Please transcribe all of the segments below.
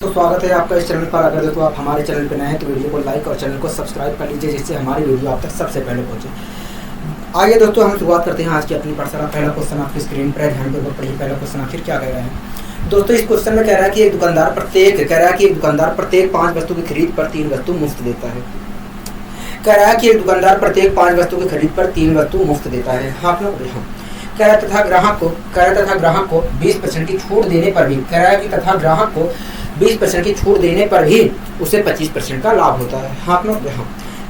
तो स्वागत है आपका इस चैनल पर। अगर देखो आप हमारे चैनल पर नए हैं तो वीडियो को लाइक और चैनल को सब्सक्राइब कर लीजिए, जिससे हमारी वीडियो आप तक सबसे पहले पहुंचे। आइए दोस्तों, हम शुरुआत करते हैं आज की अपनी पाठशाला। पहला क्वेश्चन आपकी स्क्रीन पर है, ध्यान पूर्वक पढ़िए। पहला क्वेश्चन आखिर क्या कह रहा है दोस्तों? इस क्वेश्चन में कह रहा है कि एक दुकानदार प्रत्येक 5 वस्तु की खरीद पर 3 वस्तु मुफ्त देता है। कह रहा है कि एक दुकानदार प्रत्येक 5 वस्तु की खरीद पर 3 वस्तु मुफ्त देता है। हाँ, कह रहा है तथा ग्राहक को 20% की छूट देने पर भी, कह रहा है कि तथा ग्राहक को 20% की छूट देने पर भी उसे 25% का लाभ होता है। हाँ,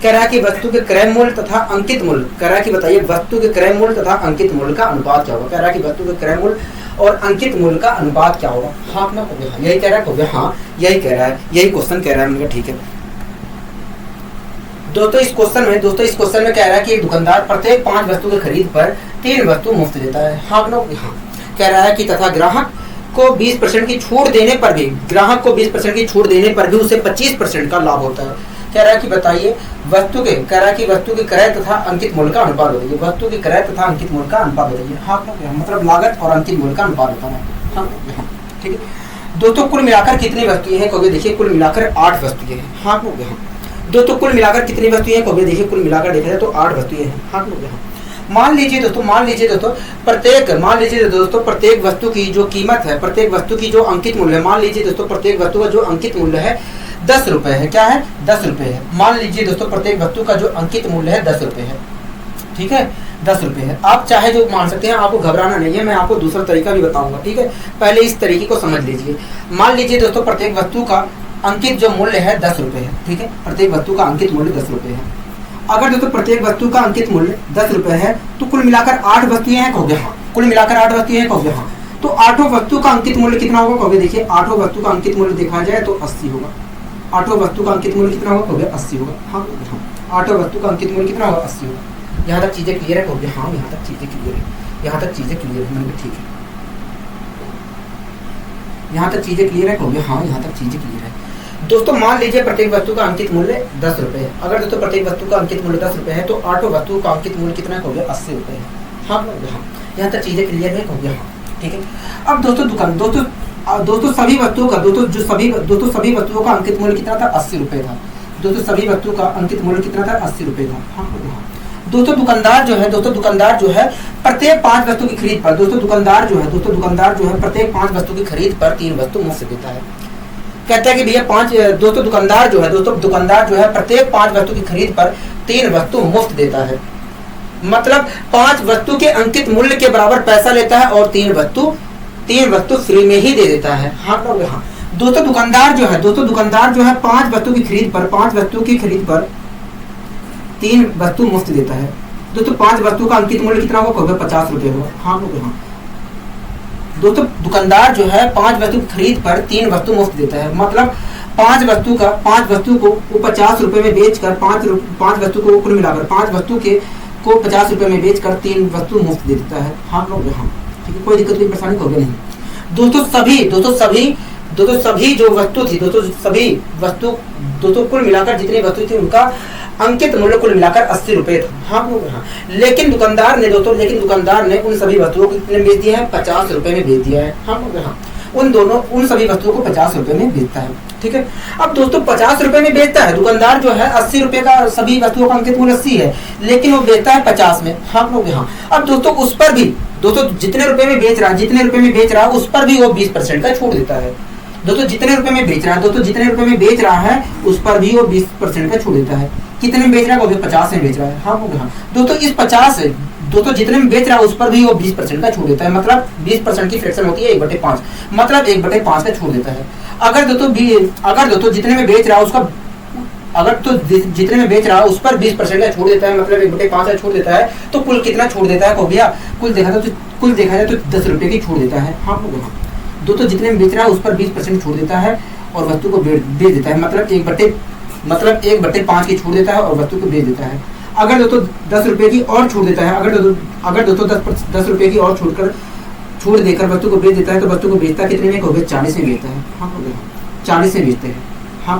कह रहा है कि वस्तु के क्रय मूल्य तथा अंकित मूल्य, कह रहा है कि बताइए वस्तु के क्रय मूल्य तथा अंकित मूल्य का अनुपात क्या होगा। कह रहा है कि वस्तु के क्रय मूल्य और अंकित मूल्य का अनुपात क्या होगा। हाँ, यही कह रहा है। हाँ, यही कह रहा है, यही क्वेश्चन कह रहा है। मैंने कहा ठीक है दोस्तों। इस क्वेश्चन में कह रहा है कि एक दुकानदार प्रत्येक 5 वस्तु की खरीद पर 3 वस्तु मुफ्त देता है। हाँ, कह रहा है कि तथा ग्राहक को 20% की छूट देने पर भी उसे 25% का लाभ होता है। कह रहा है कि बताइए वस्तु के क्रय तथा अंकित मूल्य का अनुपात बताइए। वस्तु के क्रय तथा अंकित मूल्य का अनुपात बताइए। हाँ, मतलब लागत और अंकित मूल्य का अनुपात होता है। हाँ, ठीक है दोस्तों। कुल मिलाकर कितनी वस्तुएं हैं? कहोगे देखिए कुल मिलाकर 8 वस्तुएं हैं। हाँ, दोस्तों कुल मिलाकर कितनी वस्तुएं हैं? कहोगे देखिए कुल मिलाकर देखा जाए तो 8 वस्तुएं हैं। हाँ, मान लीजिए दोस्तों प्रत्येक वस्तु की जो कीमत है, प्रत्येक वस्तु की जो अंकित मूल्य है, मान लीजिए दोस्तों प्रत्येक वस्तु का जो अंकित मूल्य है 10 रुपए है। क्या है? 10 रुपए है। मान लीजिए दोस्तों प्रत्येक वस्तु का जो अंकित मूल्य है 10 रुपए है। ठीक है, 10 रुपए है। आप चाहे जो मान सकते हैं, आपको घबराना नहीं है, मैं आपको दूसरा तरीका भी बताऊंगा। ठीक है, पहले इस तरीके को समझ लीजिए। मान लीजिए दोस्तों प्रत्येक वस्तु का अंकित जो मूल्य है 10 रुपए है। ठीक है, प्रत्येक वस्तु का अंकित मूल्य 10 रुपए है। अगर दोस्तों प्रत्येक वस्तु का अंकित मूल्य 10 रुपए है तो कुल मिलाकर 8 वस्तुएं हैं। कहोगे हाँ, कुल मिलाकर 8 वस्तुएं हैं। कहोगे हाँ, तो 8 वस्तु का अंकित मूल्य कितना होगा? कहोगे देखिए 8 वस्तु का अंकित मूल्य देखा जाए तो 80 होगा। 8 वस्तु का अंकित मूल्य कितना होगा? कहोगे 80 होगा। हाँ, 8 वस्तु का अंकित मूल्य कितना होगा? 80 होगा। यहाँ तक चीजें क्लियर है? कहोगे हाँ, यहाँ तक चीजें क्लियर है। यहाँ तक चीजें क्लियर है। मैंने ठीक है, यहाँ तक चीजें क्लियर है। कहोगे हाँ, यहाँ तक चीजें क्लियर है। दोस्तों मान लीजिए प्रत्येक वस्तु का अंकित मूल्य 10 रुपए है। अगर दोस्तों प्रत्येक वस्तु का अंकित मूल्य 10 रुपए है तो 8 वस्तु का अंकित मूल्य कितना हो गया? 80 रुपए है। हाँ, यहाँ तक चीजें क्लियर है? हो गया हाँ, ठीक है। अब दोस्तों सभी वस्तुओं का अंकित मूल्य कितना था? 80 रुपए था। दोस्तों सभी वस्तुओं का अंकित मूल्य कितना था? 80 रुपए था। हाँ, दोस्तों दुकानदार जो है प्रत्येक 5 वस्तु की खरीद पर प्रत्येक 5 वस्तु की खरीद पर 3 वस्तु मुफ्त देता है। कहता है कि भैया दुकानदार जो है प्रत्येक 5 वस्तु की खरीद पर 3 वस्तु मुफ्त देता है। मतलब 5 वस्तु के अंकित मूल्य के बराबर पैसा लेता है और 3 वस्तु फ्री में ही दे देता है। हाँ, दोस्तों दुकानदार जो है 5 वस्तु की खरीद पर 3 वस्तु मुफ्त देता है। दोस्तों 5 वस्तु का अंकित मूल्य कितना होगा? 50 रुपए होगा। हाँ, दोस्तों दुकानदार जो है 5 वस्तु की खरीद पर 3 वस्तु मुफ्त देता है। मतलब 5 वस्तु को वो 50 रुपए में बेचकर 5 वस्तु को कुल मिलाकर 5 वस्तु को 50 रुपए में बेचकर 3 वस्तु मुफ्त दे देता है। हाँ लोग, हाँ ठीक है, कोई दिक्कत कोई परेशानी होगी नहीं। दोस्तों सभी जो वस्तु थी दोस्तों कुल मिलाकर जितनी वस्तु थी उनका अंकित मूल्य कुल मिलाकर 80 रुपए था। हाँ, लेकिन दुकानदार ने उन सभी वस्तुओं को कितने बेच दिया है? 50 रुपए में बेच दिया है। हाँ, उन सभी वस्तुओं को 50 रुपए में बेचता है। ठीक है, अब दोस्तों 50 रुपए में बेचता है दुकानदार जो है 80 रुपए का, सभी वस्तुओं का अंकित मूल्य 80 है, लेकिन वो बेचता है 50 में। हाँ, अब दोस्तों उस पर भी जितने रुपए में बेच रहा है उस पर भी वो 20% का छूट देता है। दोस्तों जितने रुपए में बेच रहा है उस पर भी वो 20% का छूट देता है। कितने में बेच रहा है? 50 में बेच रहा है। हाँ, दोस्तों इस 50 से जितने में बेच रहा है उस पर भी वो 20% का छूट देता है। मतलब 20% की फ्रैक्शन होती है 1/5, मतलब 1/5 का छूट देता है। अगर दोस्तों जितने में बेच रहा है उस पर 20% का छूट देता है, मतलब 1/5 का छूट देता है, तो कुल कितना छूट देता है? को भैया कुल देखा जाए तो 10 रुपए की छूट देता है। हाँ, दोस्तों जितने में बेच रहा है उस पर 20% छूट देता है और वस्तु को बेच देता है, मतलब 1/5 की छूट देता है और वस्तु को बेच देता है। अगर दोस्तों 10 रुपए की और छूट देता है, अगर दोस्तों 10 रुपए की और छूट देकर वस्तु को बेच देता है तो वस्तु को बेचता कितने में? 40 में बेचता है। हाँ, 40 में बेचते हैं। हाँ,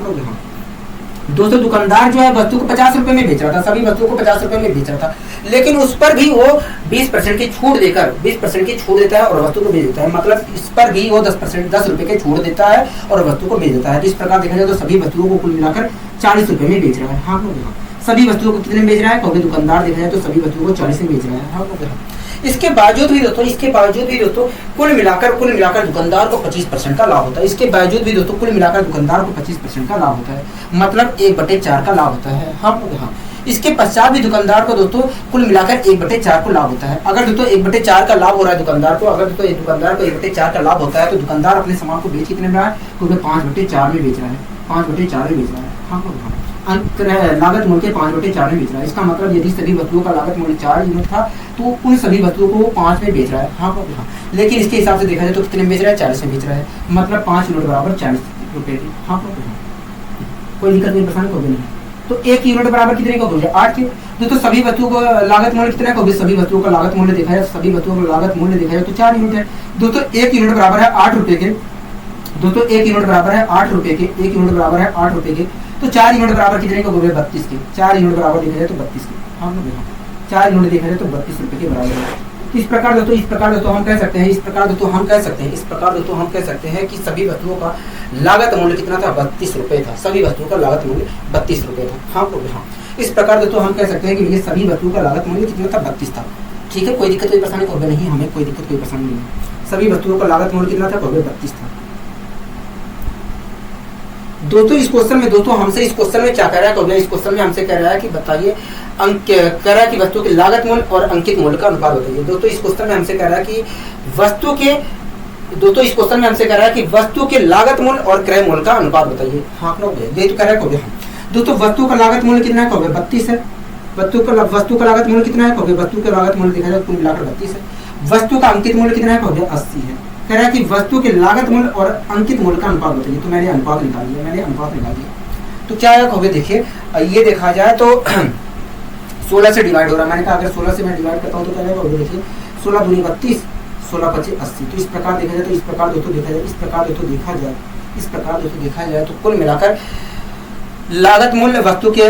दोस्तों दुकानदार जो है वस्तु को 50 रुपए में बेच रहा था, सभी वस्तुओं को 50 रुपए में बेच रहा था, लेकिन उस पर भी वो 20% की छूट देकर 20% की छूट देता है और वस्तु को बेच देता है। मतलब इस पर भी वो 10 रुपए की छूट देता है और वस्तु को बेच देता है। तो इस प्रकार देखा जाए तो सभी वस्तुओं को कुल मिलाकर 40 रुपए में बेच रहा है। हाँ, सभी वस्तुओं को कितने में बेच रहा है, क्योंकि दुकानदार देखा जाए तो सभी वस्तुओं को 40 में बेच रहा है। हाँ, इसके बावजूद भी दोस्तों कुल मिलाकर दुकानदार को 25% का लाभ होता है। इसके बावजूद भी दोस्तों कुल मिलाकर दुकानदार को 25% का लाभ होता है, मतलब 1/4 का लाभ होता है। हाँ, इसके पश्चात भी दुकानदार को दोस्तों कुल मिलाकर 1/4 को लाभ होता है। अगर दोस्तों 1/4 का लाभ हो रहा है दुकानदार को, अगर दोस्तों दुकानदार को 1/4 का लाभ होता है तो दुकानदार अपने सामान को बेच कितने में रहा है, क्योंकि 5/4 में बेच रहा है, 5/4 में बेच रहा है। हाँ, लागत मूल्य के 5/4 में बेच रहा है। इसका मतलब यदि सभी वस्तुओं का लागत मूल्य 4 यूनिट था तो उन सभी वस्तुओं को 5 में बेच रहा है। हाँ, लेकिन इसके हिसाब से देखा जाए तो कितने में बेच रहा है, 40 में बेच रहा है, मतलब 5 यूनिट बराबर 40 रुपए की। हाँ, कोई दिक्कत नहीं, परेशानी होगी नहीं। तो 1 यूनिट बराबर कितने का हो गया, 8 के। दोस्तों सभी वस्तुओं का लागत मूल्य कितना होगा, सभी वस्तुओं का लागत मूल्य देखा जाए, सभी वस्तुओं का लागत मूल्य देखा जाए तो 4 यूनिट है। दोस्तों 1 यूनिट बराबर है 8 रुपए के। दोस्तों 1 यूनिट बराबर है 8 रुपए के, 1 यूनिट बराबर है 8 रुपए के। तो 4 यूनिट बराबर कितने का हो गया, 32 के। 4 यूनिट बराबर देखा जाए तो 32 के। हाँ, 4 यूनिट देखा जाए तो 32 रुपए के बराबर है। तो इस प्रकार दोस्तों हम कह सकते हैं कि सभी वस्तुओं का लागत मूल्य कितना था, 32 रुपए था। सभी वस्तुओं का लागत मूल्य 32 रुपए था। हाँ, इस प्रकार दोस्तों हम कह सकते हैं कि ये सभी वस्तुओं का लागत मूल्य कितना था, 32 था। ठीक है, कोई दिक्कत कोई परेशानी होगी नहीं, हमें कोई दिक्कत कोई परेशानी नहीं है। सभी वस्तुओं का लागत मूल्य कितना था, 32 था। दोस्तों इस क्वेश्चन में क्या कह रहा है, इस क्वेश्चन में हमसे कह रहा है कि बताइए कह रहा है कि वस्तु के लागत मूल्य और अंकित मूल्य का अनुपात बताइए। दोस्तों इस क्वेश्चन में हमसे कह रहा है कि वस्तु के लागत मूल्य और क्रय मूल्य का अनुपात बताइए। हाँ, ये तो कह रहा है दोस्तों वस्तु का लागत मूल्य कितना है, 32 है। वस्तु का लागत मूल्य कितना है, वस्तु का लागत मूल्य देखा जाए कुल मिलाकर 32 है। वस्तु का अंकित मूल्य कितना है, 80 है। कह रहा है कि वस्तु के लागत मूल्य और अंकित मूल्य का अनुपात बताइए। तो मैंने अनुपात निकाल दिया। तो क्या होगा, देखिए ये देखा जाए तो 16 से डिवाइड हो रहा है। मैंने कहा अगर 16 से मैं डिवाइड करता हूँ तो क्या रहेगा, देखिए 16 दूनी 32, 16 पचे 80। तो इस प्रकार देखा जाए तो कुल मिलाकर लागत मूल्य वस्तु के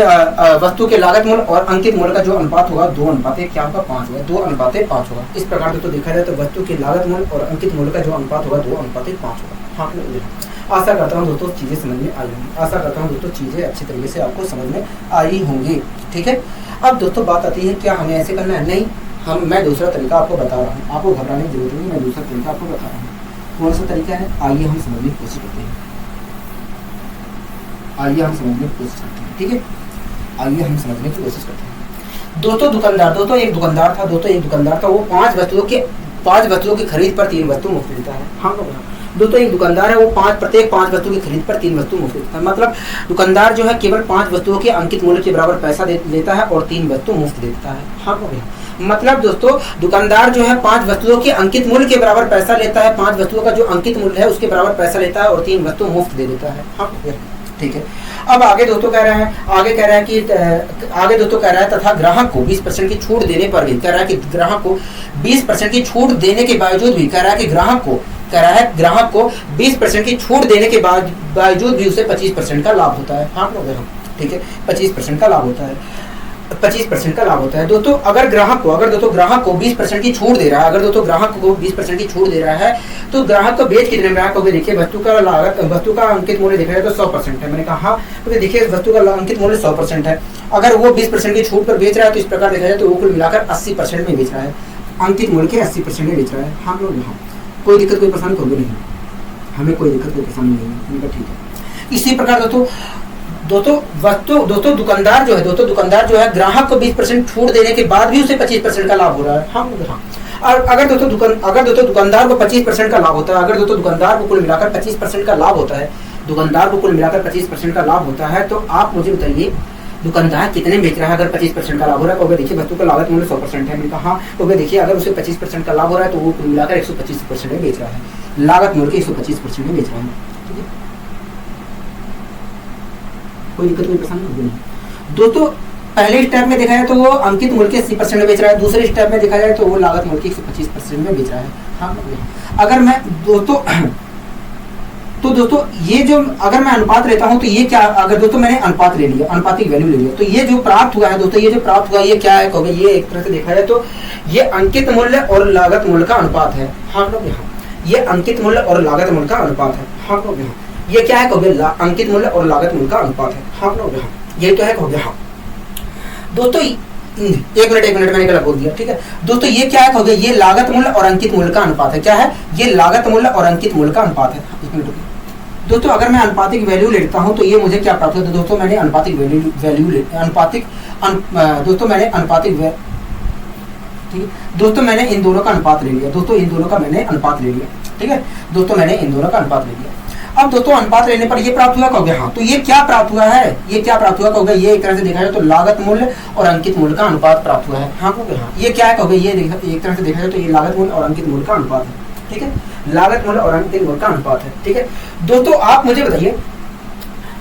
लागत मूल्य और अंकित मूल्य का जो अनुपात होगा 2:1 क्या होगा, 5 होगा, 2:5 होगा। इस प्रकार दोस्तों देखा जाए तो वस्तु के लागत मूल्य और अंकित मूल्य का जो अनुपात होगा 2:5 होगा। हाँ, आशा करता हूँ दोस्तों चीजें समझ में आई होंगी। आशा करता हूँ दोस्तों चीजें अच्छी तरीके से आपको समझ में आई होंगी। ठीक है, अब दोस्तों बात आती है क्या हमें ऐसे करना है, नहीं, मैं दूसरा तरीका आपको बता रहा हूँ, आपको घबराने की जरूरत नहीं, मैं दूसरा तरीका आपको बता रहा हूँ। कौन सा तरीका है, आइए हम समझने की कोशिश करते हैं। ठीक है, आइए हम समझने की कोशिश करते हैं। दोस्तों एक दुकानदार था, वो 5 वस्तुओं की खरीद पर 3 वस्तु मुफ्त देता है। हाँ, दोस्तों एक दुकानदार है, वो प्रत्येक 5 वस्तु की खरीद पर 3 वस्तु मुफ्त देता है। मतलब दुकानदार जो है केवल 5 वस्तुओं के अंकित मूल्य के बराबर पैसा लेता है और 3 वस्तु मुफ्त देता है। हाँ, मतलब दोस्तों दुकानदार जो है 5 वस्तुओं के अंकित मूल्य के बराबर पैसा लेता है, 5 वस्तुओं का जो अंकित मूल्य है उसके बराबर पैसा लेता है और 3 वस्तु मुफ्त दे देता है। हाँ, ठीक है। अब आगे दोस्तों कह रहा है तथा ग्राहक को 20% की छूट देने पर भी, कह रहा है कि ग्राहक को 20% की छूट देने के बावजूद भी, कह रहा है कि ग्राहक को 20% की छूट देने के बावजूद भी उसे 25% का लाभ होता है। हाँ, ठीक है, 25% का लाभ होता है। 25% का लाभ होता है। दोस्तों अगर ग्राहक को 20% की छूट दे रहा है, तो ग्राहक को बेच कितने में रहा है, देखिए वस्तु का अंकित मूल्य देखा जाए तो 100% है। मैंने कहा तो देखिए वस्तु का अंकित मूल्य 100% है। अगर वो 20% की छूट पर बेच रहा है तो इस प्रकार देखा जाए तो वो कुल मिलाकर 80% में बेच रहा है, अंकित मूल्य के 80% में बेच रहा है। हम लोग यहाँ कोई दिक्कत कोई परेशानी होगी नहीं, हमें कोई दिक्कत कोई परेशानी नहीं है। ठीक है, इसी प्रकार दोस्तों दुकानदार जो है ग्राहक को 20% छूट देने के बाद भी उसे 25% का लाभ हो रहा है। हाँ, और अगर दोस्तों दुकानदार को 25% का लाभ होता है, दुकानदार को कुल मिलाकर 25% का लाभ होता है, तो आप मुझे बताइए दुकानदार कितने बेच रहा है। अगर 25% का लाभ हो रहा है तो देखिए वस्तु का लागत मूल्य 100% है। मैंने कहा तो देखिए अगर उसे 25% का लाभ हो रहा है तो वो कुल मिलाकर 125% में बेच रहा है, लागत मूल्य के 125% में बेच रहा है। ठीक है, कोई दिक्कत कोई परेशानी नहीं। दोस्तों पहले स्टेप में देखा जाए तो वो अंकित मूल्य के 80% में बेच रहा है, दूसरे स्टेप में देखा जाए तो वो लागत मूल्य के 125% में बेच रहा है। हाँ, अगर मैं दोस्तों तो दोस्तों ये जो अगर मैं अनुपात लेता हूं तो ये क्या, अगर दोस्तों मैंने अनुपात ले लिया, अनुपातिक वैल्यू ले लिया, तो ये जो प्राप्त हुआ है दोस्तों, ये जो प्राप्त हुआ ये क्या है कहोगे, ये एक तरह से देखा जाए तो ये अंकित मूल्य और लागत मूल्य का अनुपात है। हाँ लोग यहाँ ये अंकित मूल्य और लागत मूल्य का अनुपात है। हाँ लोग यहाँ ये क्या है कहोगे, अंकित मूल्य और लागत मूल्य का अनुपात है। हाँ लोग यहाँ ये क्या है कहोगे। हाँ दोस्तों एक मिनट मैंने गलत बोल दिया, ठीक है दोस्तों, ये क्या है कहोगे, ये लागत मूल्य और अंकित मूल्य का अनुपात है। क्या है, ये लागत मूल्य और अंकित मूल्य का अनुपात है। एक मिनट दोस्तों, अगर मैं अनुपातिक वैल्यू लेता हूं तो ये मुझे क्या प्राप्त होता है दोस्तों, मैंने अनुपातिक वैल्यू दोस्तों मैंने अनुपातिक ठीक है दोस्तों, मैंने इन दोनों का अनुपात ले लिया दोस्तों, इन दोनों का मैंने अनुपात ले लिया, ठीक है दोस्तों, मैंने इन दोनों का अनुपात ले लिया। अब दोस्तों अनुपात लेने पर ये प्राप्त हुआ कहोगे। हाँ तो ये क्या प्राप्त हुआ है, ये क्या प्राप्त हुआ कहोगे, ये एक तरह से देखा जाए तो लागत मूल्य और अंकित मूल्य का अनुपात प्राप्त हुआ है। हाँ कहोगे। हाँ ये क्या है कहोगे, ये एक तरह से देखा जाए तो ये लागत मूल्य और अंकित मूल्य का अनुपात है, ठीक है, लागत मूल्य और अंकित मूल्य का अनुपात है, ठीक है दोस्तों। आप मुझे बताइए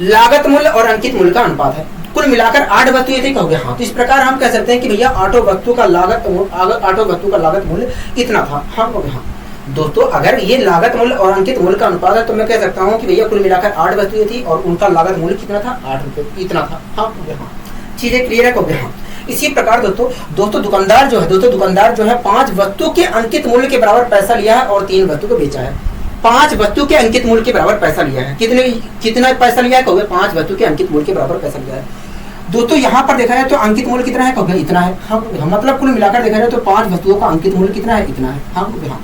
लागत मूल्य और अंकित मूल्य का अनुपात है, कुल मिलाकर 8 वस्तुएं थी कहोगे। हाँ तो इस प्रकार हम कह सकते हैं कि भैया 8 वस्तु का लागत मूल्य इतना था। हाँ कहोगे। हाँ दोस्तों अगर ये लागत मूल्य और अंकित मूल्य का अनुपात है तो मैं कह सकता हूँ कि भैया कुल मिलाकर 8 वस्तुएं थी और उनका लागत मूल्य कितना था, 8 रुपए इतना था। हाँ कहोगे। हाँ चीजें क्लियर है कहोगे। हाँ इसी प्रकार दोस्तों दुकानदार जो है 5 वस्तु के अंकित मूल्य के बराबर पैसा लिया है और 3 वस्तु को बेचा है। 5 वस्तु के अंकित मूल्य के बराबर पैसा लिया है, कितना पैसा लिया है कहोगे, 5 वस्तु के अंकित मूल्य के बराबर पैसा लिया है दोस्तों। यहाँ पर देखा जाए तो अंकित मूल्य कितना है कहोगे, इतना है। हाँ मतलब कुल मिलाकर देखा जाए तो 5 वस्तुओं का अंकित मूल्य कितना है, इतना है। हाँ हाँ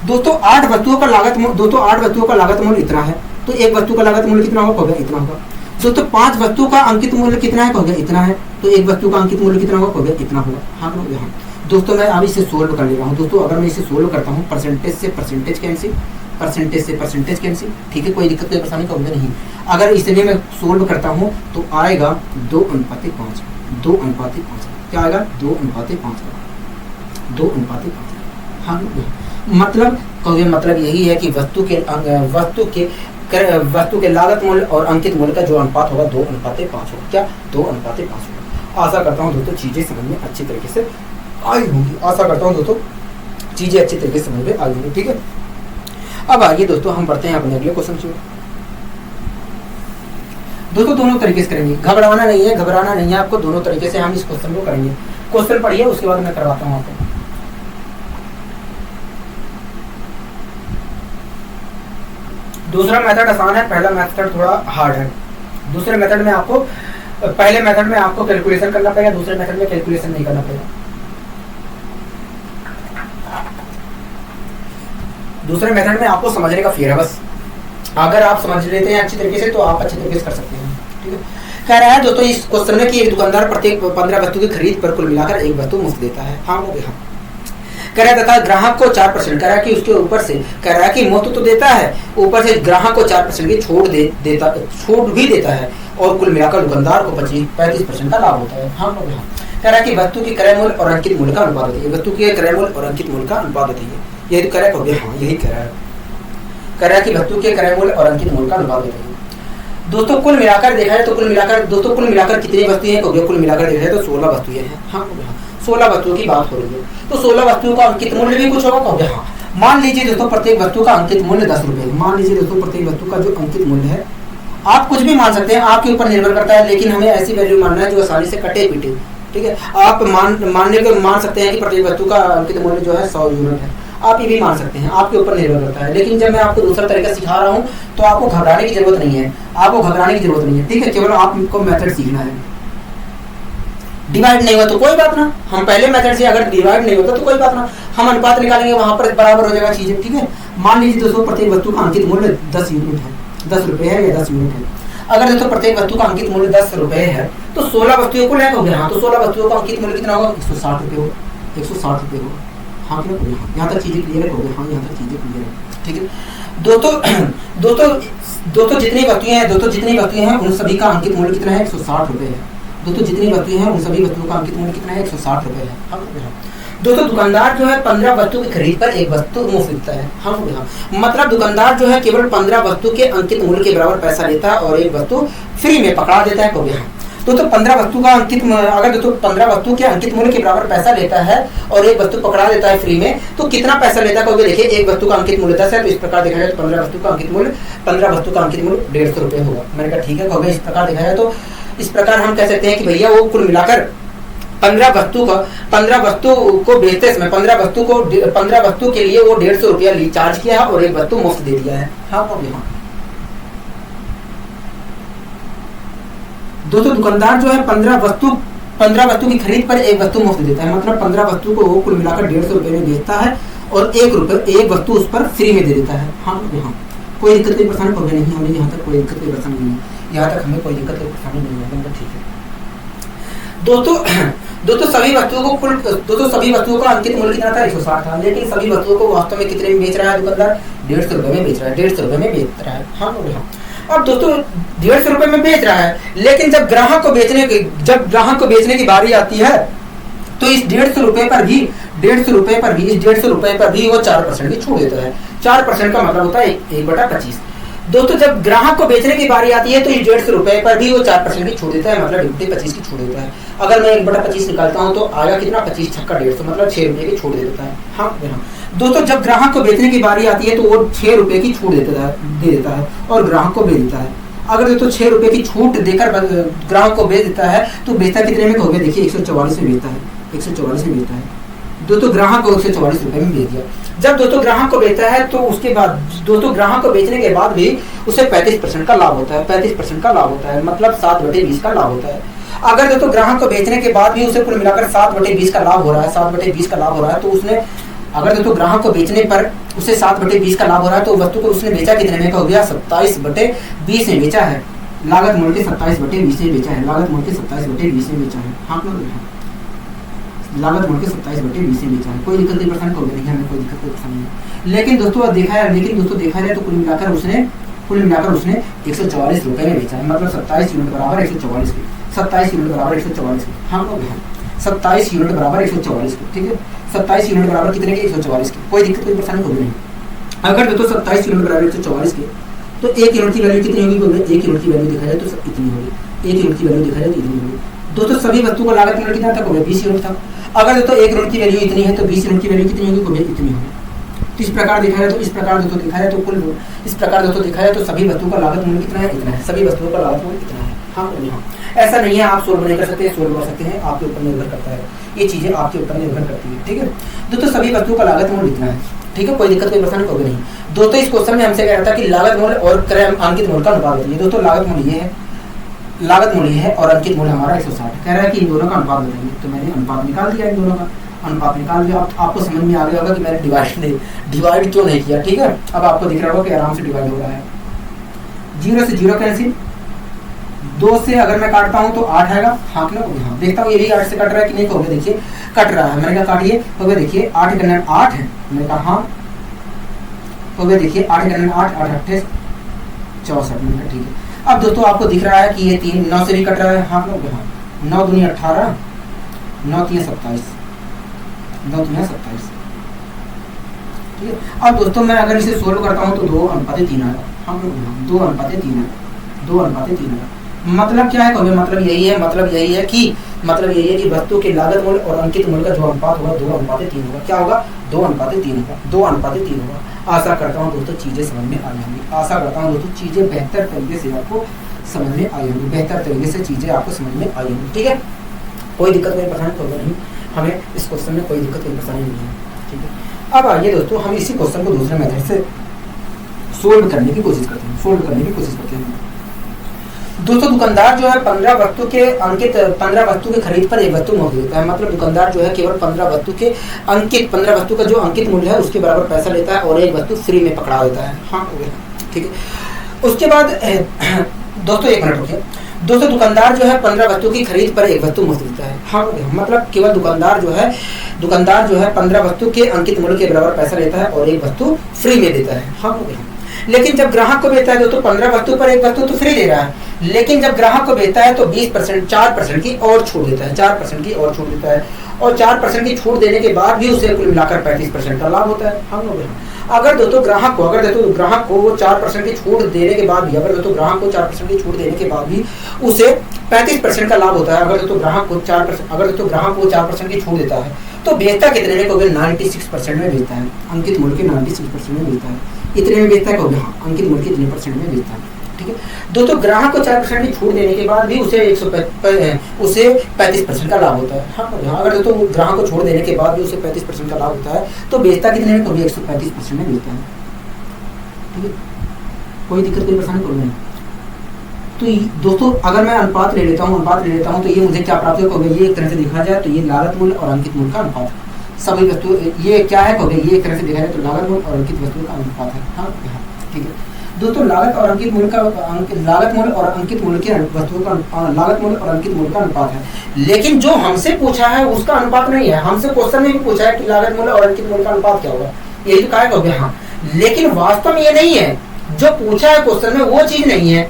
दोस्तों 8 वस्तुओं का लागत मूल्य इतना है, तो एक वस्तु का लागत मूल्य कितना होगा, इतना होगा दोस्तों। 5 वस्तु का अंकित मूल्य कितना है कहोगे, इतना है, तो एक वस्तु का अंकित मूल्य कितना होगा कहोगे, इतना होगा। हाँ कहोगे। हाँ दोस्तों मैं अब इसे सोल्व कर ले रहा हूँ दोस्तों, अगर मैं इसे सोल्व करता हूँ परसेंटेज से परसेंटेज कैंसिल, ठीक है, कोई दिक्कत कोई परेशानी कहोगे नहीं। अगर इसलिए मैं सोल्व करता हूँ तो आएगा 2:5, 2:5 क्या आएगा, 2:5, 2:5। हाँ मतलब कहोगे, मतलब यही है कि वस्तु के लागत मूल्य और अंकित मूल्य का जो अनुपात होगा 2:5 होगा। क्या 2:5 होगा। आशा करता हूँ दोस्तों चीजें समझ में अच्छी तरीके से आई होंगी, आशा करता हूँ दोस्तों चीजें अच्छी तरीके से समझ में आई होंगी, ठीक है। अब आइए दोस्तों हम बढ़ते हैं अपने अगले क्वेश्चन की ओर। दोस्तों दोनों तरीके से करेंगे, घबराना नहीं है आपको, दोनों तरीके से हम इस क्वेश्चन को करेंगे। क्वेश्चन पढ़िए उसके बाद मैं करवाता हूँ आपको। दूसरा मेथड आसान है, पहला मेथड थोड़ा हार्ड है। दूसरे मेथड में आपको पहले मेथड में आपको कैलकुलेशन करना पड़ेगा, दूसरे मेथड में कैलकुलेशन नहीं करना पड़ेगा। दूसरे मेथड में आपको समझने का फेर है बस, अगर आप समझ लेते हैं अच्छी तरीके से तो आप अच्छी तरीके से कर सकते हैं, ठीक है। कह रहा है दोस्तों इस क्वेश्चन में कि एक दुकानदार प्रत्येक 15 वस्तु की खरीद पर कुल मिलाकर एक वस्तु मुफ्त देता है। हाँ वो हाँ कह रहा तथा ग्राहक को 4% कह रहा है कि उसके ऊपर से कह रहा है कि मुफ्त तो देता है, ऊपर से ग्राहक को 4% की छूट भी देता है और कुल मिलाकर दुकानदार को 35% का लाभ होता है। हाँ कह रहा है कि वस्तु के क्रय मूल्य और अंकित मूल्य का अनुपात होती है, वस्तु के क्रय मूल्य और अंकित मूल्य का अनुपात होती है। यही करेक्ट हो गया। हाँ यही कह रहा है कि वस्तु के क्रय मूल्य और अंकित मूल्य का अनुपात होता है। दोस्तों कुल मिलाकर देखा जाए तो कुल मिलाकर कितनी वस्तुएं हैं, कुल मिलाकर देखा जाए तो 16 वस्तुएं हैं। हाँ 16 वस्तुओं की बात हो रही है, तो 16 वस्तुओं का अंकित मूल्य भी कुछ होगा। हाँ मान लीजिए दोस्तों प्रत्येक वस्तु का अंकित मूल्य 10 रुपए, मान लीजिए दोस्तों प्रत्येक वस्तु का जो अंकित मूल्य है, आप कुछ भी मान सकते हैं, आपके ऊपर निर्भर करता है, लेकिन हमें ऐसी वैल्यू मानना है जो आसानी से कटे पीटे, ठीक है। आप मान सकते हैं कि प्रत्येक वस्तु का अंकित मूल्य जो है 100 यूनिट है, आप ये भी मान सकते हैं, आपके ऊपर निर्भर करता है। लेकिन जब मैं आपको दूसरा तरीका सिखा रहा हूँ तो आपको घबराने की जरूरत नहीं है, ठीक है। केवल आपको मेथड सीखना है। डिवाइड नहीं हुआ तो कोई बात ना, हम पहले मेथड से अगर डिवाइड नहीं होता तो कोई बात ना, हम अनुपात निकालेंगे, वहां पर बराबर हो जाएगा चीजें, ठीक है। मान लीजिए दोस्तों प्रत्येक वस्तु का अंकित मूल्य 10 यूनिट है, 10 रुपए है या 10 यूनिट है। अगर दोस्तों प्रत्येक वस्तु का अंकित मूल्य 10 रुपए है तो 16 वस्तुओं को लेकर हो गया। हाँ तो 16 वस्तुओं का अंकित मूल्य कितना होगा, 160 रुपए होगा, 160 रुपए होगा। हाँ यहाँ तक चीजें क्लियर हो गई। हाँ यहाँ तक चीजें क्लियर है, ठीक है। दोस्तों जितनी वस्तुएं हैं उन सभी का अंकित मूल्य कितना है, 160 रुपए है। दोस्तों जितनी वस्तुएं हैं उन सभी वस्तुओं का अंकित मूल्य कितना है, 160 रुपए है। हाँ दोस्तों दुकानदार जो है 15 वस्तु की खरीद पर एक वस्तु मुफ्त देता है। हाँ मतलब दुकानदार जो है केवल 15 वस्तु के अंकित मूल्य के बराबर पैसा लेता है और एक वस्तु फ्री में पकड़ा देता है। दोस्तों 15 वस्तु का अंकित, अगर दोस्तों 15 वस्तु के अंकित मूल्य के बराबर पैसा लेता है और एक वस्तु पकड़ा देता है फ्री में, तो कितना पैसा लेता है? कहोगे देखिए एक वस्तु का अंकित मूल्य 10 है, तो इस प्रकार देखा जाए तो 15 वस्तु का अंकित मूल्य 150 रुपए होगा। मैंने कहा ठीक है। कहोगे इस प्रकार देखा जाए तो इस प्रकार हम कह सकते हैं कि भैया वो कुल मिलाकर 15 वस्तु को बेचते समय 15 वस्तु के लिए वो 150 रुपया चार्ज किया है और एक वस्तु मुफ्त दे दिया है। हाँ दोस्तों दुकानदार जो है 15 वस्तु की खरीद पर एक वस्तु मुफ्त देता है, मतलब 15 वस्तु को वो कुल मिलाकर 150 रुपए में बेचता है और एक वस्तु उस पर फ्री में दे देता है। हाँ कोई दिक्कत कोई परेशानी नहीं, हमें यहाँ तक कोई दिक्कत कोई परेशानी नहीं है, यहाँ तक हमें कोई दिक्कत कोई परेशानी नहीं है। ठीक है दोस्तों सभी वस्तुओं का अंकित मूल्य कितना था? 160 था, लेकिन सभी वस्तुओं को वास्तव में कितने में बेच रहा है दुकानदार? 150 रुपए में बेच रहा है, 150 रुपए में बेच रहा है। हाँ अब दोस्तों 150 रुपए में बेच रहा है, लेकिन जब ग्राहक को बेचने की बारी आती है तो इस 150 रुपए पर भी वो 4% की छूट देता है। 4% का मतलब होता है 1/25। दोस्तों जब ग्राहक को बेचने की बारी आती है तो इस 150 रुपए पर भी वो 4% की छूट देता है, मतलब 1/25 की छूट देता है। अगर मैं 1/25 निकालता हूँ तो आया कितना? 25 छक्का 150, मतलब 6 रुपए की छूट देता है। हाँ दोस्तों जब ग्राहक को बेचने की बारी आती है तो वो 6 रुपए की छूट दे देता है और ग्राहक को बेच देता है। अगर दोस्तों 6 रुपए की छूट देकर ग्राहक को बेच देता है तो बेचता कितने में? कहोगे देखिए 144 में बेचता है, 144 में बेचता है। दोस्तों ग्राहक को 144 रुपए में बेच दिया। जब दोस्तों ग्राहक को बेचता है तो उसके बाद दोस्तों ग्राहक को बेचने के बाद भी उसे 35% का लाभ होता है, 35% का लाभ होता है, मतलब 7/20 का लाभ होता है। अगर दोस्तों ग्राहक को बेचने के बाद भी उसे कुल मिलाकर 7/20 का लाभ हो रहा है, 7/20 का लाभ हो रहा है, तो उसने अगर दोस्तों ग्राहक को बेचने पर उसे 7/20 का लाभ हो रहा है तो वस्तु को उसने बेचा कितने में? हो गया 27/20 में बेचा है। लागत मूल्य के 27/20 में बेचा है, लागत मूल्य के 27/20 में बेचा है। हाँ लागत मूल्य के 27/20 में बेचा है। कोई दिक्कत नहीं, परेशानी होगी नहीं, हमें कोई दिक्कत कोई परेशानी नहीं। लेकिन दोस्तों देखा जाए तो कुल मिलाकर उसने 144 रुपए में बेचा है, मतलब 27 यूनिट बराबर 144 के, 27 यूनिट बराबर 144 के। हाँ 27 यूनिट बराबर 144 के। ठीक है 27 यूनिट बराबर कितने के? 144 के। कोई दिक्कत कोई परेशानी होगी नहीं। अगर दोस्तों 27 यूनिट बराबर 144 के तो 1 यूनिट की वैल्यू कितनी होगी? 1 यूनिट की वैल्यू देखा जाए तो इतनी होगी, 1 यूनिट की वैल्यू देखा जाए तो इतनी होगी। दोस्तों सभी वस्तु का लागत मूल्य कितना था? 20 यूनिट था। अगर दोस्तों 1 यूनिट की वैल्यू इतनी है तो 20 यूनिट की वैल्यू कितनी होगी? इतनी होगी। तो इस प्रकार देखा जाए तो सभी वस्तुओं का लागत मूल्य कितना है? इतना है। सभी वस्तुओं का लागत मूल्य कितना है? हाँ ऐसा नहीं है आप सोल्व नहीं कर सकते, सोल्व कर सकते हैं, आपके ऊपर निर्भर करता है, ये चीजें आपके ऊपर निर्भर करती है। ठीक है दोस्तों सभी वस्तुओं का लागत मूल्य इतना है। ठीक है कोई दिक्कत कोई परेशानी होगी नहीं। दोस्तों इस क्वेश्चन में हमसे कह रहा था कि लागत मूल्य और अंकित मूल्य का अनुपात बताइए। दोस्तों लागत मूल्य है और अंकित मूल्य हमारा 160 कह रहा है कि इन दोनों का अनुपात बताइए। तो मैंने अनुपात निकाल दिया, इन दोनों का अनुपात निकाल दिया। आपको समझ में आ गया होगा कि मैंने डिवाइड क्यों नहीं किया। ठीक है अब आपको दिख रहा होगा कि आराम से डिवाइड हो रहा है। 0 से 0 कैंसिल, 2 से अगर मैं काटता हूं तो 8 आएगा। हाँ हाँ देखता हूँ ये भी 8 से कट रहा है कि नहीं। कहोगे देखिए कट रहा है। मैंने कहा काटिए, कहोगे देखिए 8 × 8 है। मैंने कहा हाँ, कहोगे देखिए 8 × 8 8 8 64। मैंने कहा ठीक है। अब दोस्तों आपको दिख रहा है कि ये 3 9 से भी कट रहा है। हाँ 9 दूनी 18, 9 3 27, 9 3 27। ठीक है अब दोस्तों मैं अगर इसे सोल्व करता हूँ तो 2:3 आएगा। हाँ 2:3 है, 2:3 है। मतलब क्या है? मतलब यही है कि वस्तु के लागत मूल्य और अंकित मूल्य का जो अनुपात होगा 2:3 होगा। क्या होगा? 2:3 होगा, 2:3 होगा। आशा करता हूँ दोस्तों चीजें समझ में आ जाएंगी। आशा करता हूँ दोस्तों चीजें बेहतर तरीके से आपको समझ में आएंगी, बेहतर तरीके से चीजें आपको समझ में आएंगी। ठीक है कोई दिक्कत कोई परेशानी होगा नहीं, हमें इस क्वेश्चन में कोई दिक्कत कोई परेशानी नहीं है। ठीक है अब आइए दोस्तों हम इसी क्वेश्चन को दूसरे मेथड से सोल्व करने की कोशिश करते हैं। दोस्तों दुकानदार जो है 15 वस्तु के खरीद पर एक वस्तु मुफ्त देता है, मतलब दुकानदार जो है केवल 15 वस्तु का जो अंकित मूल्य है उसके बराबर पैसा लेता है और एक वस्तु फ्री में पकड़ा देता है। हाँ ठीक है उसके बाद दोस्तों 1 मिनट रुकिए। दोस्तों दुकानदार जो है 15 वस्तु की खरीद पर एक वस्तु मुफ्त देता है। हाँ मतलब केवल दुकानदार जो है 15 वस्तु के अंकित मूल्य के बराबर पैसा लेता है और एक वस्तु फ्री में देता है। हाँ लेकिन जब ग्राहक को बेचता है दोस्तों 15 वस्तु पर एक वस्तु तो फ्री दे रहा है, लेकिन जब ग्राहक को बेचता है तो 20% 4% की और छूट देता है, 4% की और छूट देता है और 4% की छूट देने के बाद भी उसे कुल मिलाकर 35% का लाभ होता है। हम लोग अगर दोस्तों ग्राहक को वो 4% की छूट देने के बाद भी, अगर दोस्तों ग्राहक को 4% की छूट देने के बाद भी उसे 35% का लाभ होता है। अगर दोस्तों ग्राहक को 4% की छूट देता है तो बेचता कितने में? कहोगे 96% में बेचता है, अंकित मूल्य के 96% में बेचता है। इतने में बेचता है कहोगे हाँ, अंकित मूल्य के इतने % में बेचता है। ठीक है दोस्तों, ग्राहक को 4% की छूट देने के बाद भी उसे 35% का लाभ होता है। हाँ, अगर दोस्तों ग्राहक को छूट देने के बाद भी उसे 35% का लाभ होता है तो बेचता कितने में? कभी 135% में बेचता है। ठीक है, कोई दिक्कत कोई परेशानी कोई नहीं। तो दोस्तों अगर मैं अनुपात ले लेता हूँ तो ये मुझे क्या प्राप्त होगा? ये एक तरह से देखा जाए तो ये लागत मूल्य और अंकित मूल्य का अनुपात है। सभी वस्तु ये क्या है? कहोगे ये एक तरह से देखा जाए तो लागत मूल्य और अंकित वस्तुओं का अनुपात है। हाँ, ठीक है दोस्तों, लागत और अंकित मूल्य और अंकित मूल्य के वस्तुओं का लागत मूल्य और अंकित मूल्य का अनुपात है। लेकिन जो हमसे पूछा है उसका अनुपात नहीं है। हमसे क्वेश्चन में भी पूछा है कि लागत मूल्य और अंकित मूल्य का अनुपात क्या होगा, यही तो कहा है। हाँ, लेकिन वास्तव में ये नहीं है। जो पूछा है क्वेश्चन में वो चीज नहीं है।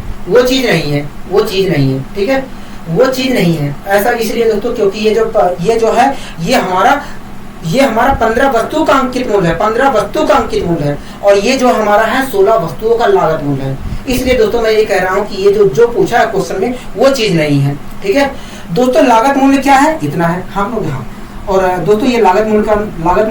ठीक है, वो चीज नहीं है। ऐसा इसलिए दोस्तों क्योंकि ये जो है ये हमारा 15 वस्तुओं का अंकित मूल्य है, 15 वस्तु का अंकित मूल्य है, और ये जो हमारा है 16 वस्तुओं का लागत मूल्य है। इसलिए दोस्तों मैं ये कह रहा हूँ कि ये जो पूछा है क्वेश्चन में वो चीज नहीं है। ठीक है दोस्तों, लागत मूल्य क्या है? इतना है। हाँ लोग, हाँ। और दोस्तों ये लागत मूल्य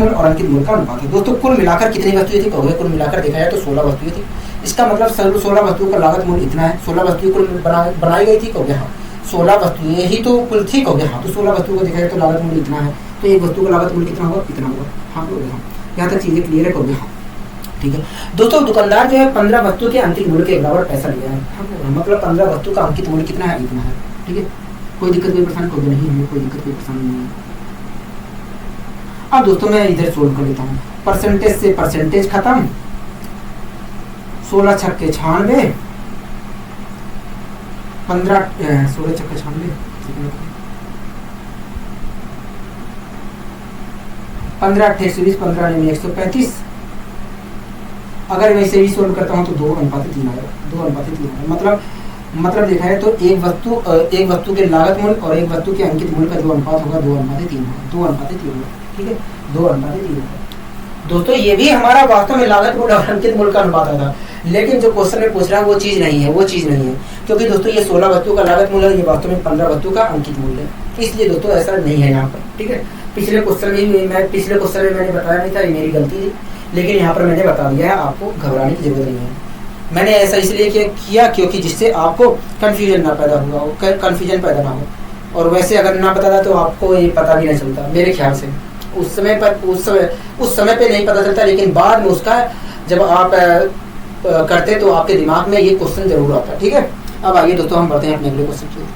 और अंकित मूल्य का अनुपात है। दोस्तों कुल मिलाकर कितनी वस्तुएं थी? कहोगे कुल मिलाकर देखा जाए तो 16 वस्तुएं थी। इसका मतलब 16 वस्तुओं का लागत मूल्य इतना है। 16 वस्तुएं कुल बनाई गई थी। कहोगे हाँ, 16 वस्तुएं ही तो कुल थी। कहोगे हाँ, तो 16 वस्तुओं को देखा जाए तो लागत मूल्य इतना है। तो एक वस्तु का लागत मूल्य कितना होगा? इतना होगा। हाँ लोग, हाँ। यहाँ तक चीजें क्लियर है? कहोगे हाँ, ठीक है दोस्तों। दुकानदार जो है 15 वस्तु के अंकित मूल्य के बराबर पैसा लिया है। मतलब 15 वस्तु का अंकित मूल्य कितना है? इतना है। ठीक है, कोई दिक्कत कोई परेशानी कहोगे नहीं है, कोई दिक्कत कोई परेशानी नहीं है। अब दोस्तों मैं इधर सोल्व कर लेता हूँ। परसेंटेज से परसेंटेज खत्म, 16 छक्के 96, 16 छक्के 96, 15 8 120, 15 9 135। अगर मैं इसे भी सोल्व करता हूँ तो 2:3 आएगा। 2:3 आएगा। मतलब देखा है तो एक वस्तु के लागत मूल्य और एक वस्तु के अंकित मूल्य का जो अनुपात होगा 2:3 होगा। 2:3 होगा। ठीक है, 2:3 होगा। दोस्तों ये भी हमारा वास्तव में लागत मूल्य और अंकित मूल्य का अनुपात था, लेकिन जो क्वेश्चन में पूछ रहा है वो चीज नहीं है। क्योंकि दोस्तों ये 16 वस्तु का लागत मूल्य है, ये वास्तव में 15 वस्तु का अंकित मूल्य है। इसलिए दोस्तों ऐसा नहीं है यहाँ पर। ठीक है, पिछले क्वेश्चन में मैंने बताया नहीं था, ये मेरी गलती थी, लेकिन यहाँ पर मैंने बता दिया है। आपको घबराने की जरूरत नहीं है। मैंने ऐसा इसलिए किया क्योंकि जिससे आपको कन्फ्यूजन पैदा ना हो। और वैसे अगर ना बताता तो आपको ये पता भी नहीं चलता मेरे ख्याल से। उस समय पे नहीं पता चलता, लेकिन बाद में उसका जब आप करते तो आपके दिमाग में ये क्वेश्चन जरूर आता। ठीक है, अब आइए दोस्तों हम बढ़ते हैं अपने अगले क्वेश्चन की।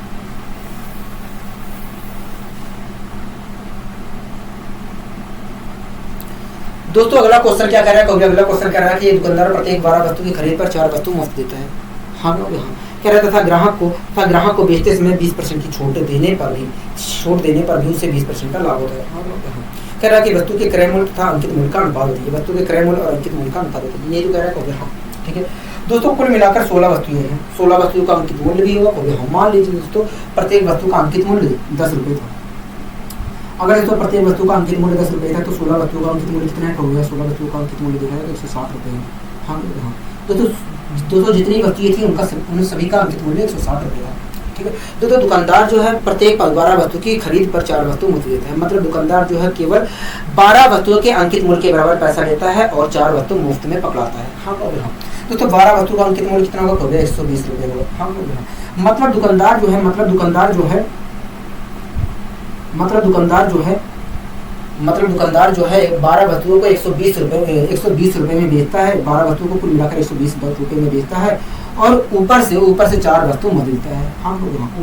दोस्तों अगला क्वेश्चन क्या कह रहा है? अगला क्वेश्चन कह रहा है कि दुकानदार प्रत्येक 12 वस्तु की खरीद पर 4 वस्तु मुफ्त देता है। हाँ कह रहा था ग्राहक को बेचते समय 20% की छूट देने पर भी उसे 20% का लाभ होता है। कह रहा है कि वस्तु के क्रय मूल्य तथा अंकित मूल्य का अनुपात होती है। वस्तु के क्रय मूल्य और अंकित मूल्य का अनुपात होता है। ये जो कह रहा है हाँ, ठीक है दोस्तों। कुल मिलाकर 16 वस्तुएं हैं। 16 वस्तुओं का अंकित मूल्य भी होगा। मान लीजिए दोस्तों प्रत्येक वस्तु का अंकित मूल्य 10 रुपये था। अगर दोस्तों प्रत्येक वस्तु का अंकित मूल्य 10 रुपये था तो 16 वस्तुओं का अंकित मूल्य कितना है? 16 वस्तुओं का अंकित मूल्य देखा जाए तो 160 रुपये है। हाँ दोस्तों जितनी वस्तुएं थी उन सभी का अंकित मूल्य 160 रुपये था। ठीक है दोस्तों, दुकानदार जो है प्रत्येक 12 वस्तु की खरीद पर 4 वस्तु मुफ्त देता है। मतलब दुकानदार जो है केवल 12 वस्तुओं के अंकित मूल्य के बराबर पैसा लेता है और 4 वस्तु मुफ्त में पकड़ाता है। हाँ दोस्तों 12 वस्तु का अंकित मूल्य कितना होगा? 120 रुपये होगा। हाँ मतलब दुकानदार जो है 12 वस्तुओं को 120 रुपये में बेचता है। 12 वस्तुओं को कुल मिलाकर 120 रुपये में बेचता है और ऊपर से 4 वस्तु मुफ्त देता है। हाँ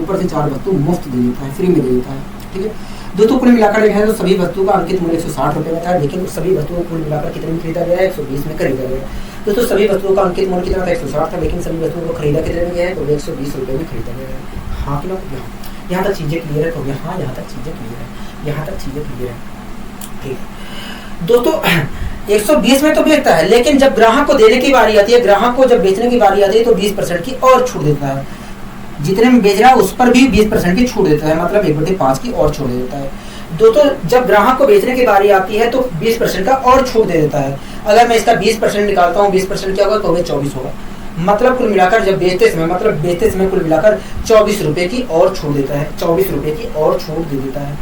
ऊपर से 4 वस्तु मुफ्त दे देता है, फ्री में दे देता है। ठीक है दोस्तों, कुल मिलाकर देखा है तो सभी वस्तुओं का अंकित मूल्य 160 रुपये में था, लेकिन सभी वस्तुओं को कुल मिलाकर कितने में खरीदा गया है? 120 में खरीदा गया। दोस्तों सभी वस्तुओं का अंकित मूल्य कितना था? 160 था, लेकिन सभी वस्तुओं को खरीदा कितने में गया है? तो 120 रुपये में खरीदा गया है। हाँ कि ना? यहाँ तक चीजें क्लियर है। हाँ यहाँ तक चीजें क्लियर है। ठीक है दोस्तों 120 में तो बेचता है, लेकिन जब ग्राहक को देने की बारी आती है, ग्राहक को जब बेचने की बारी आती है तो 20% की और छूट देता है। जितने में बेच रहा है उस पर भी 20% की छूट देता है, मतलब 1/5 की और छूट देता है। दोस्तों जब ग्राहक को बेचने की बारी आती है तो 20% का और छूट दे देता है। अगर मैं इसका 20% निकालता हूँ, 20% क्या होगा, तो 24 होगा। मतलब कुल मिलाकर जब बेचते समय कुल मिलाकर 24 रुपए की और छूट देता है, 24 रुपए की और छूट दे देता है।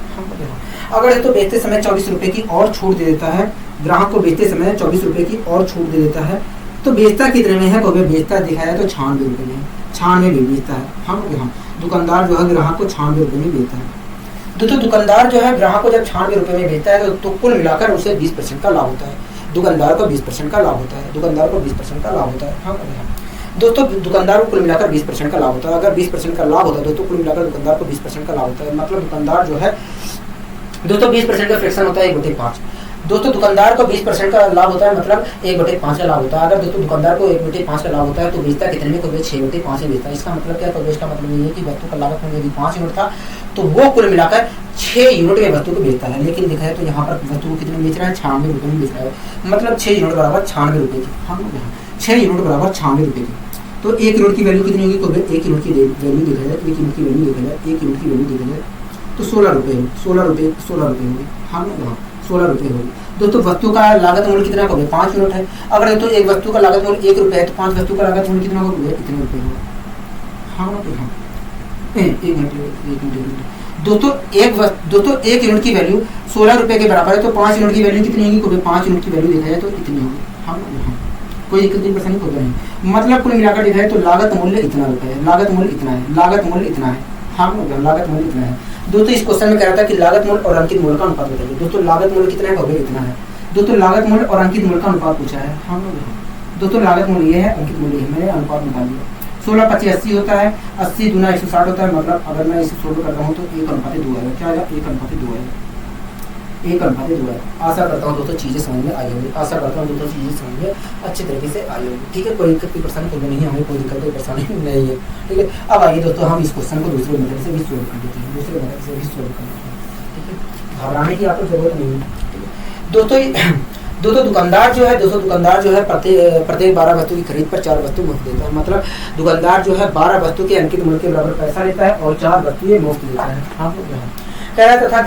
अगर तो बेचते समय 24 रुपए की और छूट दे देता है, ग्राहक को बेचते समय 24 रुपए की और छूट दे देता है, तो बेचता कितने में है, तो बेचता दिखाया तो 96 रुपए में, 96 में बेचता है। हाँ, दुकानदार जो है ग्राहक को 96 रुपए में बेचता है। तो दुकानदार जो है ग्राहक को जब 96 रुपए में बेचता है तो कुल मिलाकर उसे 20% का लाभ होता है, दुकानदार को 20% का लाभ होता है, दुकानदार को 20% का लाभ होता है। हाँ दोस्तों, दुकानदार को कुल मिलाकर 20% का लाभ होता है। अगर 20% का लाभ होता है दोस्तों, कुल मिलाकर दुकानदार को 20% का लाभ होता है। मतलब दुकानदार जो है दोस्तों 20% का फ्रैक्शन होता है 1/5। दोस्तों दुकानदार को 20% का लाभ होता है, मतलब 1/5 का लाभ होता है। अगर दोस्तों दुकानदार को 1/5 का लाभ होता है तो बेचता कितने में, तो 6/5 में बेचता है। इसका मतलब क्या है, इसका मतलब ये है कि वस्तु का लागत में यदि 5 यूनिट था तो वो कुल मिलाकर 6 यूनिट में वस्तु को बेचता है। लेकिन देखा है तो यहाँ पर वस्तु को कितने में बेच रहा है, 96 रुपये में बेच रहा है। मतलब 6 यूनिट बराबर 96 रुपये की। हम 6 यूनिट बराबर 96 रुपये की। तो 1 यूनिट की वैल्यू कितनी होगी, तो 1 यूनिट की वैल्यू देखा जाए, 1 यूनिट की वैल्यू देखा जाए, 1 यूनिट की वैल्यू देखा जाए तो 16 रुपये होगी, 16 रुपये होगी। हाँ 16 रुपये होगी। दोस्तों वस्तु का लागत मूल्य कितना होगा, 5 यूनिट है। अगर तो एक वस्तु का लागत मूल्य 1 रुपये है तो 5 वस्तु का लागत मूल्य कितना होगा, कितने रुपये होगा। हाँ एक मिनट दोस्तों, एक यूनिट की वैल्यू 16 रुपये के बराबर है तो 5 यूनिट की वैल्यू कितनी होगी, 5 यूनिट की वैल्यू देखा जाए तो इतनी होगी। हाँ कोई दिक्कत नहीं, परेशानी होता नहीं। मतलब कुल मिलाकर देखा है तो लागत मूल्य इतना रुपये है, लागत मूल्य इतना है, लागत मूल्य इतना है। हाँ लागत मूल्य इतना है। दोस्तों इस क्वेश्चन में कह रहा था कि लागत मूल्य और अंकित मूल्य का अनुपात बताइए। दोस्तों लागत मूल्य कितना है, इतना है। दोस्तों लागत मूल्य और अंकित मूल्य का अनुपात पूछा है। हाँ दोस्तों लागत मूल्य ये है, अंकित मूल्य है, मैंने अनुपात निकाल दिया। 16 25 80 होता है, 80 दूना 160 होता है। मतलब अगर मैं इसे सोल्व करता हूँ तो 1:2 आएगा। क्या आएगा, 1:2 आएगा, 1:2 आएगा। आशा करता हूँ दोस्तों चीज़ें समझ में आई होगी, आशा करता हूँ दोस्तों चीज़ें समझ में अच्छे तरीके से आई होगी। ठीक है, कोई दिक्कत की परेशानी कोई नहीं है, हमें कोई दिक्कत कोई परेशानी नहीं है। ठीक है, अब आइए दोस्तों हम इस क्वेश्चन को दूसरे मेथड से भी सोल्व कर देते हैं, दूसरे मेथड से भी सोल्व कर देते हैं। ठीक है, घबराने की आपको जरूरत नहीं है। दोस्तों दुकानदार जो है प्रत्येक 12 वस्तु की खरीद पर 4 वस्तु मुफ्त देता है। मतलब दुकानदार जो है 12 वस्तु के अंकित मूल्य के बराबर पैसा लेता है और 4 वस्तुएं मुफ्त देता है। हाँ कह रहा तथा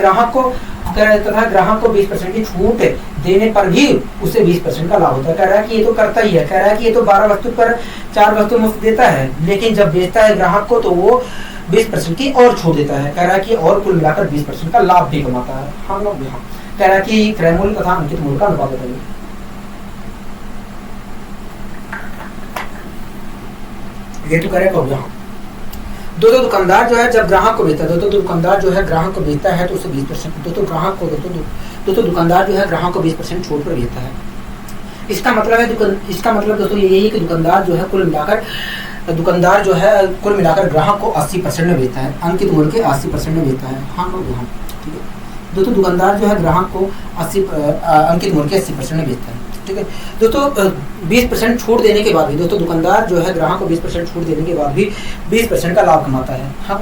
ग्राहक को 20% की छूट देने पर भी उसे 20% का लाभ होता है। कह रहा है कि ये तो करता ही है, कह रहा है कि ये तो 12 वस्तु पर 4 वस्तु मुफ्त देता है, लेकिन जब बेचता है ग्राहक को तो वो 20% की और छूट देता है। कह रहा है कि और कुल मिलाकर 20% का लाभ भी कमाता है। हम लोग कह रहा है कि क्रय मूल्य तथा अंकित मूल्य का अनुपात बताइए। ये तो करेक्ट हो गया। दोस्तों दुकानदार जो है जब ग्राहक को बेचता है, दोस्तों दुकानदार जो है ग्राहक को बेचता है तो उसे 20%, दोस्तों दुकानदार जो है ग्राहक को 20% छूट पर बेचता है। इसका मतलब दोस्तों यही है कि दुकानदार जो है कुल मिलाकर ग्राहक को 80% में बेचता है, अंकित मूल्य के 80% में बेचता है। हाँ ठीक है दोस्तों, दुकानदार जो है ग्राहक को अंकित मूल्य के 80% में बेचता है। ठीक है दोस्तों, 20% छूट देने के बाद भी दोस्तों दुकानदार जो है ग्राहक को 20% छूट देने के बाद भी 20% का लाभ कमाता है। हाँ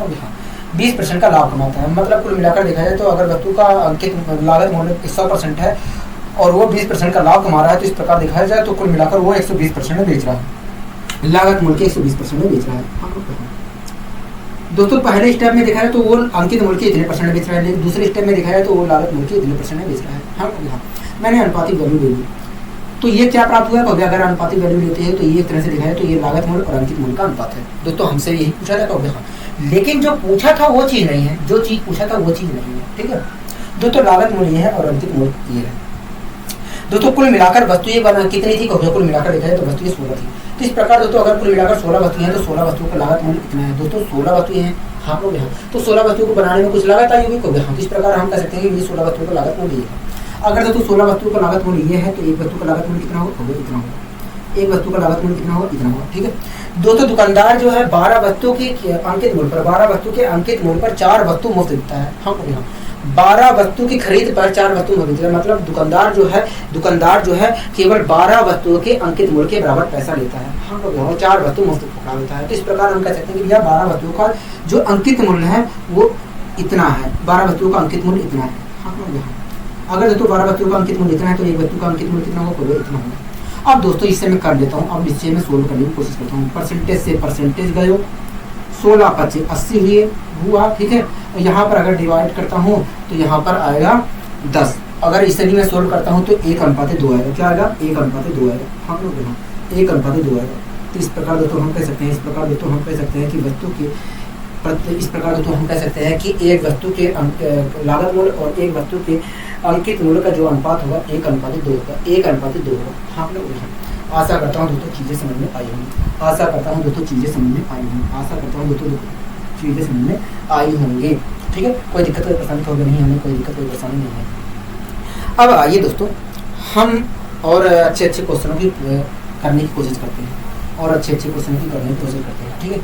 20% का लाभ कमाता है। मतलब कुल मिलाकर देखा जाए तो अगर वस्तु का अंकित लागत मूल्य 100% है और वो 20% का लाभ कमा रहा है तो इस प्रकार दिखाया जाए तो कुल मिलाकर वो 120% में बेच रहा है, लागत मूल्य के 120% में बेच रहा है। दोस्तों पहले स्टेप में देखा है तो वो अंकित मूल्य के इतने % बेच रहा है, लेकिन दूसरे स्टेप में देखा है तो वो लागत मूल्य के इतने % में बेच रहा है। हाँ मैंने अनुपातिक वैल्यू ले ली तो ये क्या प्राप्त हुआ है, अगर अनुपातिक वैल्यू लेते हैं तो ये एक तरह से देखा है तो ये लागत मूल्य और अंकित मूल्य का अनुपात है। दोस्तों हमसे यही पूछा था कब, लेकिन जो पूछा था वो चीज़ नहीं है, जो चीज़ पूछा था वो चीज़ नहीं है। ठीक है दोस्तों, लागत मूल्य है और अंकित मूल्य ये है। दोस्तों कुल मिलाकर वस्तुएं कितनी थी, कुल मिलाकर देखा जाए तो वस्तुएं 16 थी। तो इस प्रकार दोस्तों अगर कुल मिलाकर 16 वस्तुएं हैं तो 16 वस्तुओं का लागत मूल्य कितना है। दोस्तों 16 वस्तुएं हैं हाँ लोग यहाँ, तो 16 वस्तुओं को बनाने में कुछ लागत आई होगी को यहाँ। तो इस प्रकार हम कह सकते हैं कि ये 16 वस्तुओं का लागत मूल्य है। अगर दोस्तों 16 वस्तुओं का लागत मूल्य ये है तो एक वस्तु का लागत मूल्य कितना होगा, इतना होगा। एक वस्तु का लागत मूल्य कितना होगा, इतना होगा। ठीक है दोस्तों, दुकानदार जो है 12 वस्तु के अंकित मूल्य पर 4 वस्तु मुफ्त देता है। हाँ 12 वस्तु की खरीद पर 4 वस्तु मुफ्त देता है। मतलब दुकानदार जो है केवल 12 वस्तुओं के अंकित मूल्य के बराबर पैसा लेता है। हाँ 4 वस्तु मुफ्त पकड़ा देता है। तो इस प्रकार हम कह सकते हैं कि भैया 12 वस्तुओं का जो अंकित मूल्य है वो इतना है, 12 वस्तुओं का अंकित मूल्य इतना है। हाँ अगर दोस्तों 12 वस्तुओं का अंकित मूल्य इतना है तो एक वस्तु का अंकित मूल्य कितना होगा, इतना होगा। अब दोस्तों इससे मैं कर लेता हूँ, अब इससे मैं सोल्व करने की कोशिश करता हूँ। परसेंटेज से परसेंटेज गए, 16 25 80 हुआ। ठीक है, यहाँ पर अगर डिवाइड करता हूँ तो यहाँ पर आएगा 10। अगर इसे भी मैं सोल्व करता हूँ तो 1:2 आएगा। क्या आएगा? 1:2 आएगा। हाँ लोग यहाँ 1:2 आएगा। तो इस प्रकार दोस्तों हम कह सकते हैं, इस प्रकार दोस्तों हम कह सकते हैं कि वस्तु के इस प्रकार दोस्तों हम कह सकते हैं कि एक वस्तु के लागत मूल्य और एक वस्तु के अंकित मूल्य का जो अनुपात होगा 1:2 होगा। 1:2 होगा। हाँ लोग यहाँ आशा करता हूँ दोस्तों चीज़ें समझ में आई होंगी। आशा करता हूँ दोस्तों चीज़ें समझ में आई होंगी। आशा करता हूँ दोस्तों चीज़ें समझ में आई होंगी। ठीक है, कोई दिक्कत कोई परेशानी तो नहीं, हमें कोई दिक्कत कोई परेशानी नहीं है। अब आइए दोस्तों हम और अच्छे क्वेश्चनों की करने की कोशिश करते हैं और अच्छे क्वेश्चन की करने की कोशिश करते हैं। ठीक है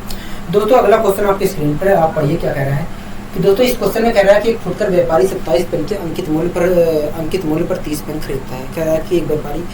दोस्तों, अगला क्वेश्चन आपके स्क्रीन पर है, आप पढ़िए क्या कह रहा है कि दोस्तों इस क्वेश्चन में कह रहा है कि एक फुटकर व्यापारी 27 पेन के अंकित मूल्य पर 30 पेन खरीदता है। कह रहा है कि एक व्यापारी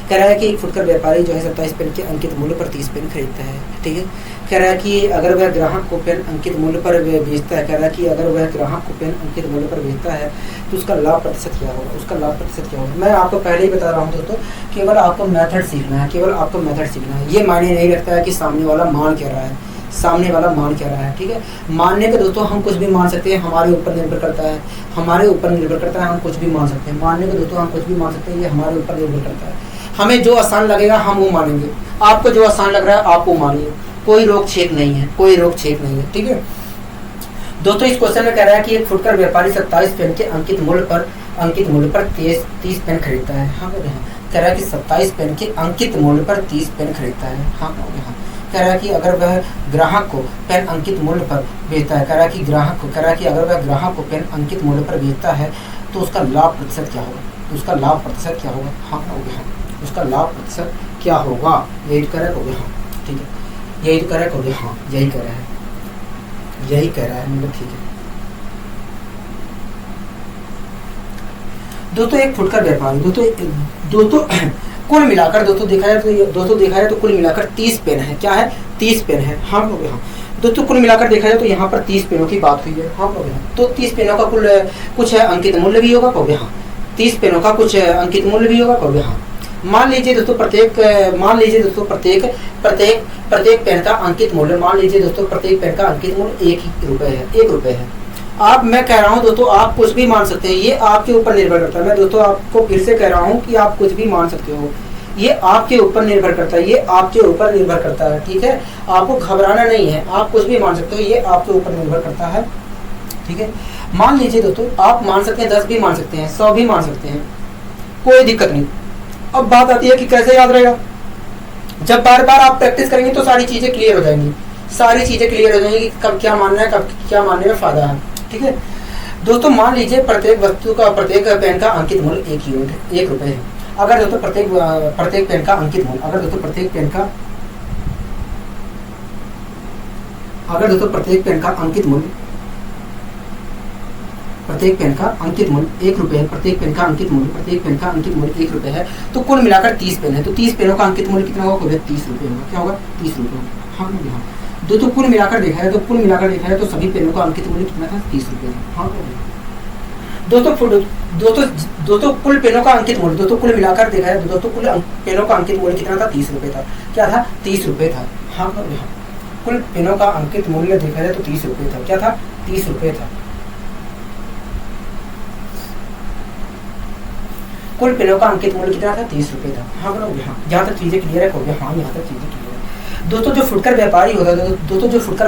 कह रहा है कि एक फुटकर व्यापारी जो है 27 पेन के अंकित मूल्य पर 30 पेन खरीदता है। ठीक है, कह रहा है कि अगर वह ग्राहक को पेन अंकित मूल्य पर बेचता है, कह रहा है कि अगर वह ग्राहक को पेन अंकित मूल्य पर बेचता है तो उसका लाभ प्रतिशत क्या होगा? उसका लाभ प्रतिशत क्या होगा? मैं आपको पहले ही बता रहा हूँ दोस्तों, केवल आपको मेथड सीखना है, केवल आपको मेथड सीखना है। ये मायने नहीं रखता है कि सामने वाला मान क्या रहा है, सामने वाला मान क्या रहा है। ठीक है, मानने के दोस्तों हम कुछ भी मान सकते हैं, हमारे ऊपर निर्भर करता है, हमारे ऊपर निर्भर करता है, हम कुछ भी मान सकते हैं। मानने के दोस्तों हम कुछ भी मान सकते हैं, ये हमारे ऊपर निर्भर करता है। हमें जो आसान लगेगा हम वो मानेंगे, आपको जो आसान लग रहा है आप वो मानिए, कोई रोक छेक नहीं है, कोई रोक छेक नहीं है। ठीक है दोस्तों, इस क्वेश्चन में कह रहा है कि एक फुटकर व्यापारी 27 पेन के अंकित मूल्य पर 30 पेन खरीदता है। हाँ कह रहा है कि 27 पेन के अंकित मूल्य पर 30 पेन खरीदता है। हाँ कह रहा है कि अगर वह ग्राहक को पेन अंकित मूल्य पर बेचता है, कह रहा है कि अगर वह ग्राहक को पेन अंकित मूल्य पर बेचता है तो उसका लाभ प्रतिशत क्या होगा? तो उसका लाभ प्रतिशत क्या होगा? हाँ हो गया, उसका लाभ प्रतिशत क्या होगा? यही करेक्ट हो गया। हाँ ठीक है, यही तो करेक्ट हो गया। हाँ यही कह रहा है, यही कह रहा है, मतलब ठीक है दोस्तों। एक फुटकर व्यापारी दोस्तों कुल मिलाकर दोस्तों देखा जाए तो कुल मिलाकर 30 पेन है। क्या है? 30 पेन है। हाँ लोग यहाँ दोस्तों कुल मिलाकर देखा जाए तो यहाँ पर 30 पेनों की बात हुई है। हाँ लोग यहाँ तो 30 पेनों का कुल कुछ अंकित मूल्य भी होगा। कहोगे हाँ 30 पेनों का कुछ अंकित मूल्य भी होगा। कहोगे हाँ। मान लीजिए दोस्तों प्रत्येक पेन का अंकित मूल्य, मान लीजिए दोस्तों प्रत्येक पेन का अंकित मूल्य 1 रुपए है। आप मैं कह रहा हूँ दोस्तों आप कुछ भी मान सकते हैं, ये आपके ऊपर निर्भर करता है। मैं दोस्तों आपको फिर से कह रहा हूँ कि आप कुछ भी मान सकते हो, ये आपके ऊपर निर्भर करता है, ये आपके ऊपर निर्भर करता है। ठीक है, आपको घबराना नहीं है, आप कुछ भी मान सकते हो, ये आपके ऊपर निर्भर करता है। ठीक है, मान लीजिए दोस्तों आप मान सकते हैं 10 भी मान सकते हैं, 100 भी मान सकते हैं, कोई दिक्कत नहीं। अब बात आती है कि कैसे याद रहेगा। जब बार बार आप प्रैक्टिस करेंगे तो सारी चीजें क्लियर हो जाएंगी, सारी चीजें क्लियर हो जाएंगी, कब क्या मानना है, कब क्या मानने में फायदा है। ठीक है दोस्तों, मान लीजिए प्रत्येक वस्तु का प्रत्येक पेन का अंकित मूल्य 1 रुपए है। अगर दोस्तों प्रत्येक पेन का अंकित मूल्य, अगर दोस्तों प्रत्येक पेन का अंकित मूल्य 1 रुपए है, प्रत्येक पेन का अंकित मूल्य 1 रुपए है, तो कुल मिलाकर 30 पेन है। तो 30 पेनों का अंकित मूल्य कितना होगा? 30 रुपए होगा। क्या होगा? 30 रुपए होगा। हाँ यहाँ दोस्तों कुल मिलाकर देखा है तो सभी पेनों का अंकित मूल्य कितना था? 30 रुपए। हाँ दोस्तों कुल पेनों का अंकित मूल्य, दोस्तों कुल मिलाकर देखा है दोस्तों कुल पेनों का अंकित मूल्य कितना था? 30 रुपए था। क्या था? 30 रुपए था। हाँ कुल पेनों का अंकित मूल्य देखा जाए तो 30 रुपए था। क्या था? 30 रुपए था। कुल पेनों का अंकित मूल्य कितना था? 30 रुपए था। हाँ बराबर। हाँ जहाँ तक चीजें क्लियर है हो गया। हाँ यहाँ तक चीजें क्लियर है दोस्तों। जो फुटकर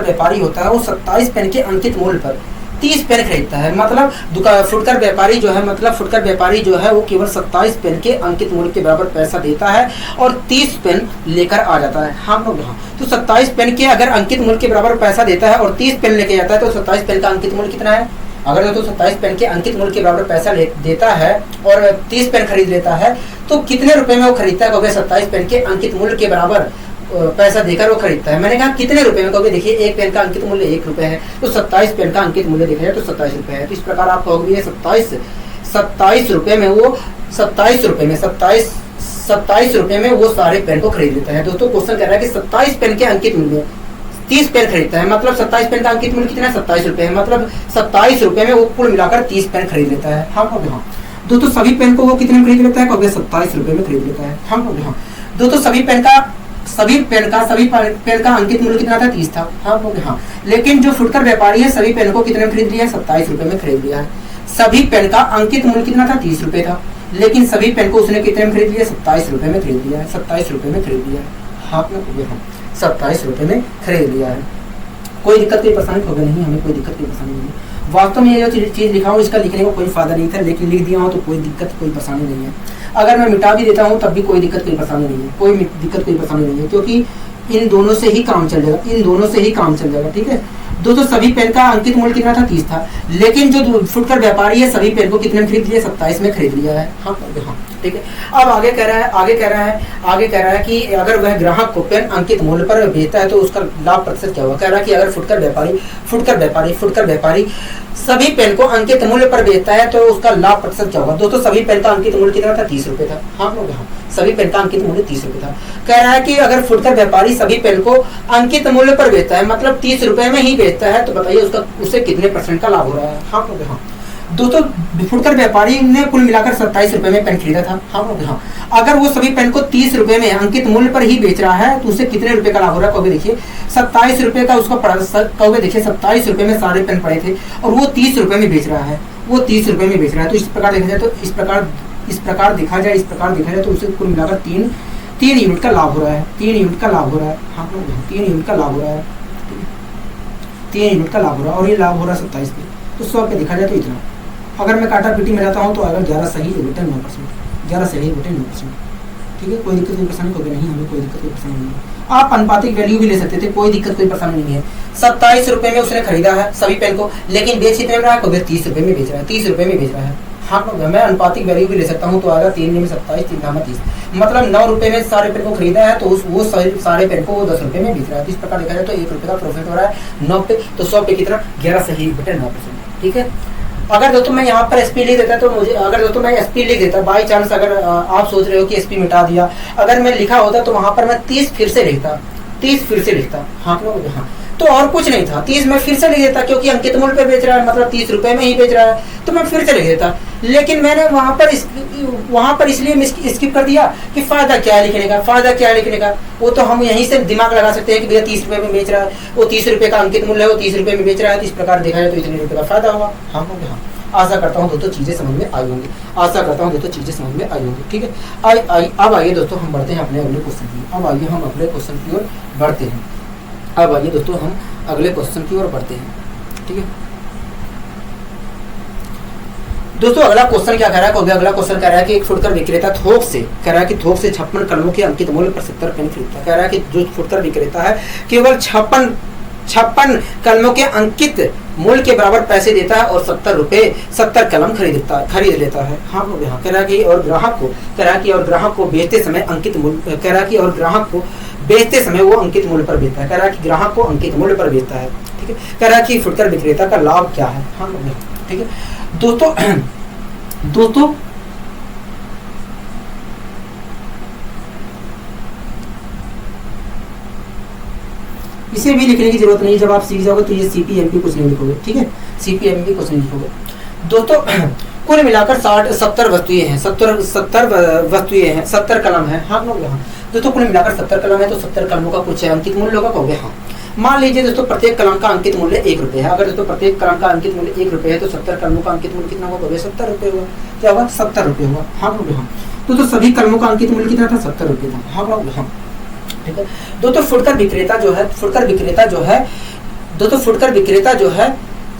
व्यापारी होता है वो 27 पेन के अंकित मूल्य पर 30 पेन खरीदता है। मतलब फुटकर व्यापारी जो है वो केवल 27 पेन के अंकित मूल्य के बराबर पैसा देता है और 30 पेन लेकर आ जाता है। हाँ लोग हाँ तो 27 पेन के अगर अंकित मूल्य के बराबर पैसा देता है और 30 पेन लेके जाता है तो 27 पेन का अंकित मूल्य कितना है? अगर तो 27 पेन के अंकित मूल्य के बराबर पैसा देता है और 30 पेन खरीद लेता है तो कितने रुपए में वो खरीदता है? कहोगे 27 पेन के अंकित मूल्य के बराबर पैसा देकर वो खरीदता है। मैंने कहा कितने रुपए में? कहोगे देखिए एक पेन का अंकित मूल्य 1 रुपए है, तो 27 पेन का अंकित मूल्य देखा जाए तो 27 रुपए है। तो इस प्रकार आप कहोगे 27 रुपए में वो 27 रुपए में वो सारे पेन को खरीद लेता है। दोस्तों क्वेश्चन कह रहा है कि 27 पेन के अंकित मूल्य 30 पेन खरीदता है, मतलब 27 पेन का अंकित मूल्य कितना है? 27 रुपए है। मतलब 27 रुपए में वो कुल मिलाकर 30 पेन खरीद लेता है। हाँ कहोगे हाँ दोस्तों सभी पेन को वो कितने में खरीद लेता है? कहोगे 27 रुपए में खरीद लेता है। हाँ कहोगे हाँ दोस्तों सभी पेन का अंकित मूल्य कितना था? 30 था। हाँ कहोगे हाँ। लेकिन जो फुटकर व्यापारी है सभी पेन को कितने में खरीद लिया है? 27 रुपए में खरीद लिया है। सभी पेन का अंकित मूल्य कितना था, 30 रुपए था, लेकिन सभी पेन को उसने कितने में खरीद लिया, 27 रुपए में खरीद लिया है, 27 रुपए में खरीद लिया है। हाँ 27 रुपए में खरीद लिया है। कोई दिक्कत कोई परेशानी होगी नहीं, हमें कोई दिक्कत कोई परेशानी नहीं। वास्तव में ये जो चीज़ लिखा हूँ इसका लिखने का कोई फायदा नहीं था, लेकिन लिख दिया हूँ तो कोई दिक्कत कोई परेशानी नहीं है। अगर मैं मिटा भी देता हूँ तब भी कोई दिक्कत कोई परेशानी नहीं है, कोई दिक्कत कोई परेशानी नहीं है, क्योंकि इन दोनों से ही काम चल जाएगा, इन दोनों से ही काम चल जाएगा। ठीक है दोस्तों, सभी पेन का अंकित मूल्य कितना था, 30 था, लेकिन जो फुटकर व्यापारी है सभी पेन को कितने में खरीद लिया, 27 में खरीद लिया है। हाँ ठीक है। अब आगे कह रहा है कि अगर वह ग्राहक को पेन अंकित मूल्य पर बेचता है तो उसका लाभ प्रतिशत क्या होगा। कह रहा है कि अगर फुटकर व्यापारी सभी पेन को अंकित मूल्य पर बेचता है तो उसका लाभ प्रतिशत क्या होगा। दोस्तों सभी पेन का अंकित मूल्य कितना था, 30 रुपए था। हाँ सभी पेन का अंकित मूल्य 30 रुपए था। कह रहा है कि अगर फुटकर व्यापारी सभी पेन को अंकित मूल्य पर बेचता है, मतलब 30 रुपए में ही बेचता है, तो बताइए उससे कितने % का लाभ हो रहा है। हाँ दोस्तों फुटकर व्यापारी ने कुल मिलाकर 27 रुपए में पेन खरीदा था। हाँ अगर वो सभी पेन को 30 रुपए में अंकित मूल्य पर ही बेच रहा है तो उसे कितने रुपए का लाभ हो रहा है। कहोगे देखिए 27 रुपए का उसका पड़ा, कहोगे देखिए 27 रुपए में सारे पेन पड़े थे और वो 30 रुपए में बेच रहा है, तो इस प्रकार देखा जाए तो उसे कुल मिलाकर 3 यूनिट का लाभ हो रहा है। 3 यूनिट का लाभ हो रहा है। हाँ 3 यूनिट का लाभ हो रहा है, 3 यूनिट का लाभ हो रहा है, और ये लाभ हो रहा है 27 पे। तो 100 पे देखा जाए तो इतना। अगर मैं काटा पीटी में जाता हूँ तो अगर 11 सही 9%, 11 सही 9%। ठीक है, कोई दिक्कत कोई परेशानी होगी नहीं, हमें कोई दिक्कत कोई परेशानी नहीं है। आप अनुपातिक वैल्यू भी ले सकते थे, कोई दिक्कत कोई परेशानी नहीं है। 27 रुपए में उसने खरीदा है सभी पेन को, लेकिन बेच कितने में रहा है, 30 रुपए में बेच रहा है, 30 रुपए में बेच रहा है। हाँ मैं अनुपातिक वैल्यू भी ले सकता हूँ, तो आएगा 3 में 27, 3 में 30, मतलब 9 रुपए में सारे पेन को खरीदा है तो वो सारे पेन को वो 10 रुपए में बेच रहा है। इस प्रकार देखा जाए तो 1 रुपए का प्रॉफिट हो रहा है 9 पे, तो 100 पे कितना 11 सही 9%। ठीक है, अगर दोस्तों मैं यहाँ पर एसपी लिख देता तो मुझे, अगर दोस्तों मैं एसपी लिख देता बाई चांस, अगर आप सोच रहे हो कि एसपी मिटा दिया, अगर मैं लिखा होता तो वहां पर मैं 30 फिर से लिखता। हाँ तो और कुछ नहीं था, 30 में फिर से लिख देता, क्योंकि अंकित मूल्य पे बेच रहा है, मतलब 30 रुपए में ही बेच रहा है, तो मैं फिर से लिख देता। लेकिन मैंने वहां पर इसलिए स्किप कर दिया कि फायदा क्या है लिखने का, वो तो हम यहीं से दिमाग लगा सकते हैं कि भैया 30 रुपए में बेच रहा है, वो 30 रुपए का अंकित मूल्य है, वो 30 रुपए में बेच रहा है, तो इस प्रकार देखा जाए तो इतने रुपए का फायदा होगा। हाँ आशा करता हूँ दोस्तों चीजें समझ में आई होंगी, ठीक है। अब आइए दोस्तों हम बढ़ते हैं अपने अगले क्वेश्चन की ओर, बढ़ते हैं। ठीक है दोस्तों, अगला क्वेश्चन क्या कह रहा है, अगला क्वेश्चन कह रहा है कि एक फुटकर विक्रेता थोक से 56 कलमों के अंकित मूल्य पर 70 पेन खरीदता है। कह रहा है कि जो फुटकर विक्रेता है केवल 56 कलमों के अंकित मूल्य के बराबर पैसे देता है और 70 कलम खरीद लेता है। हाँ कह रहा है कि और ग्राहक को बेचते समय अंकित मूल्य, बेचते समय वो अंकित मूल्य पर बेचता है। कह रहा है कि ग्राहक को अंकित मूल्य पर बेचता है। ठीक है, कह रहा है कि फुटकर विक्रेता का लाभ क्या है। हाँ ठीक है दोस्तों इसे भी लिखने की जरूरत नहीं, जब आप सीख जाओगे तो ये CPMP कुछ नहीं लिखोगे। ठीक है, CPMP कुछ नहीं लिखोगे दोस्तों। कुल मिलाकर 70 वस्तुएं हैं, 70 कलम है। हाँ दोस्तों कुल मिलाकर 70 कलम है, तो 70 कलमों का कुछ अंकित मूल्य होगा। कहोगे हाँ, मान लीजिए दोस्तों प्रत्येक कलम का अंकित मूल्य 1 रुपए है। अगर दोस्तों प्रत्येक कलम का अंकित मूल्य 1 रुपए है तो 70 कलमों का अंकित मूल्य कितना होगा, 70 रुपए होगा। क्या होगा, 70 रुपए होगा। हाँ तो सभी कलमों का अंकित मूल्य कितना था, 70 रुपए था। हाँ ठीक है दोस्तों, फुटकर विक्रेता जो है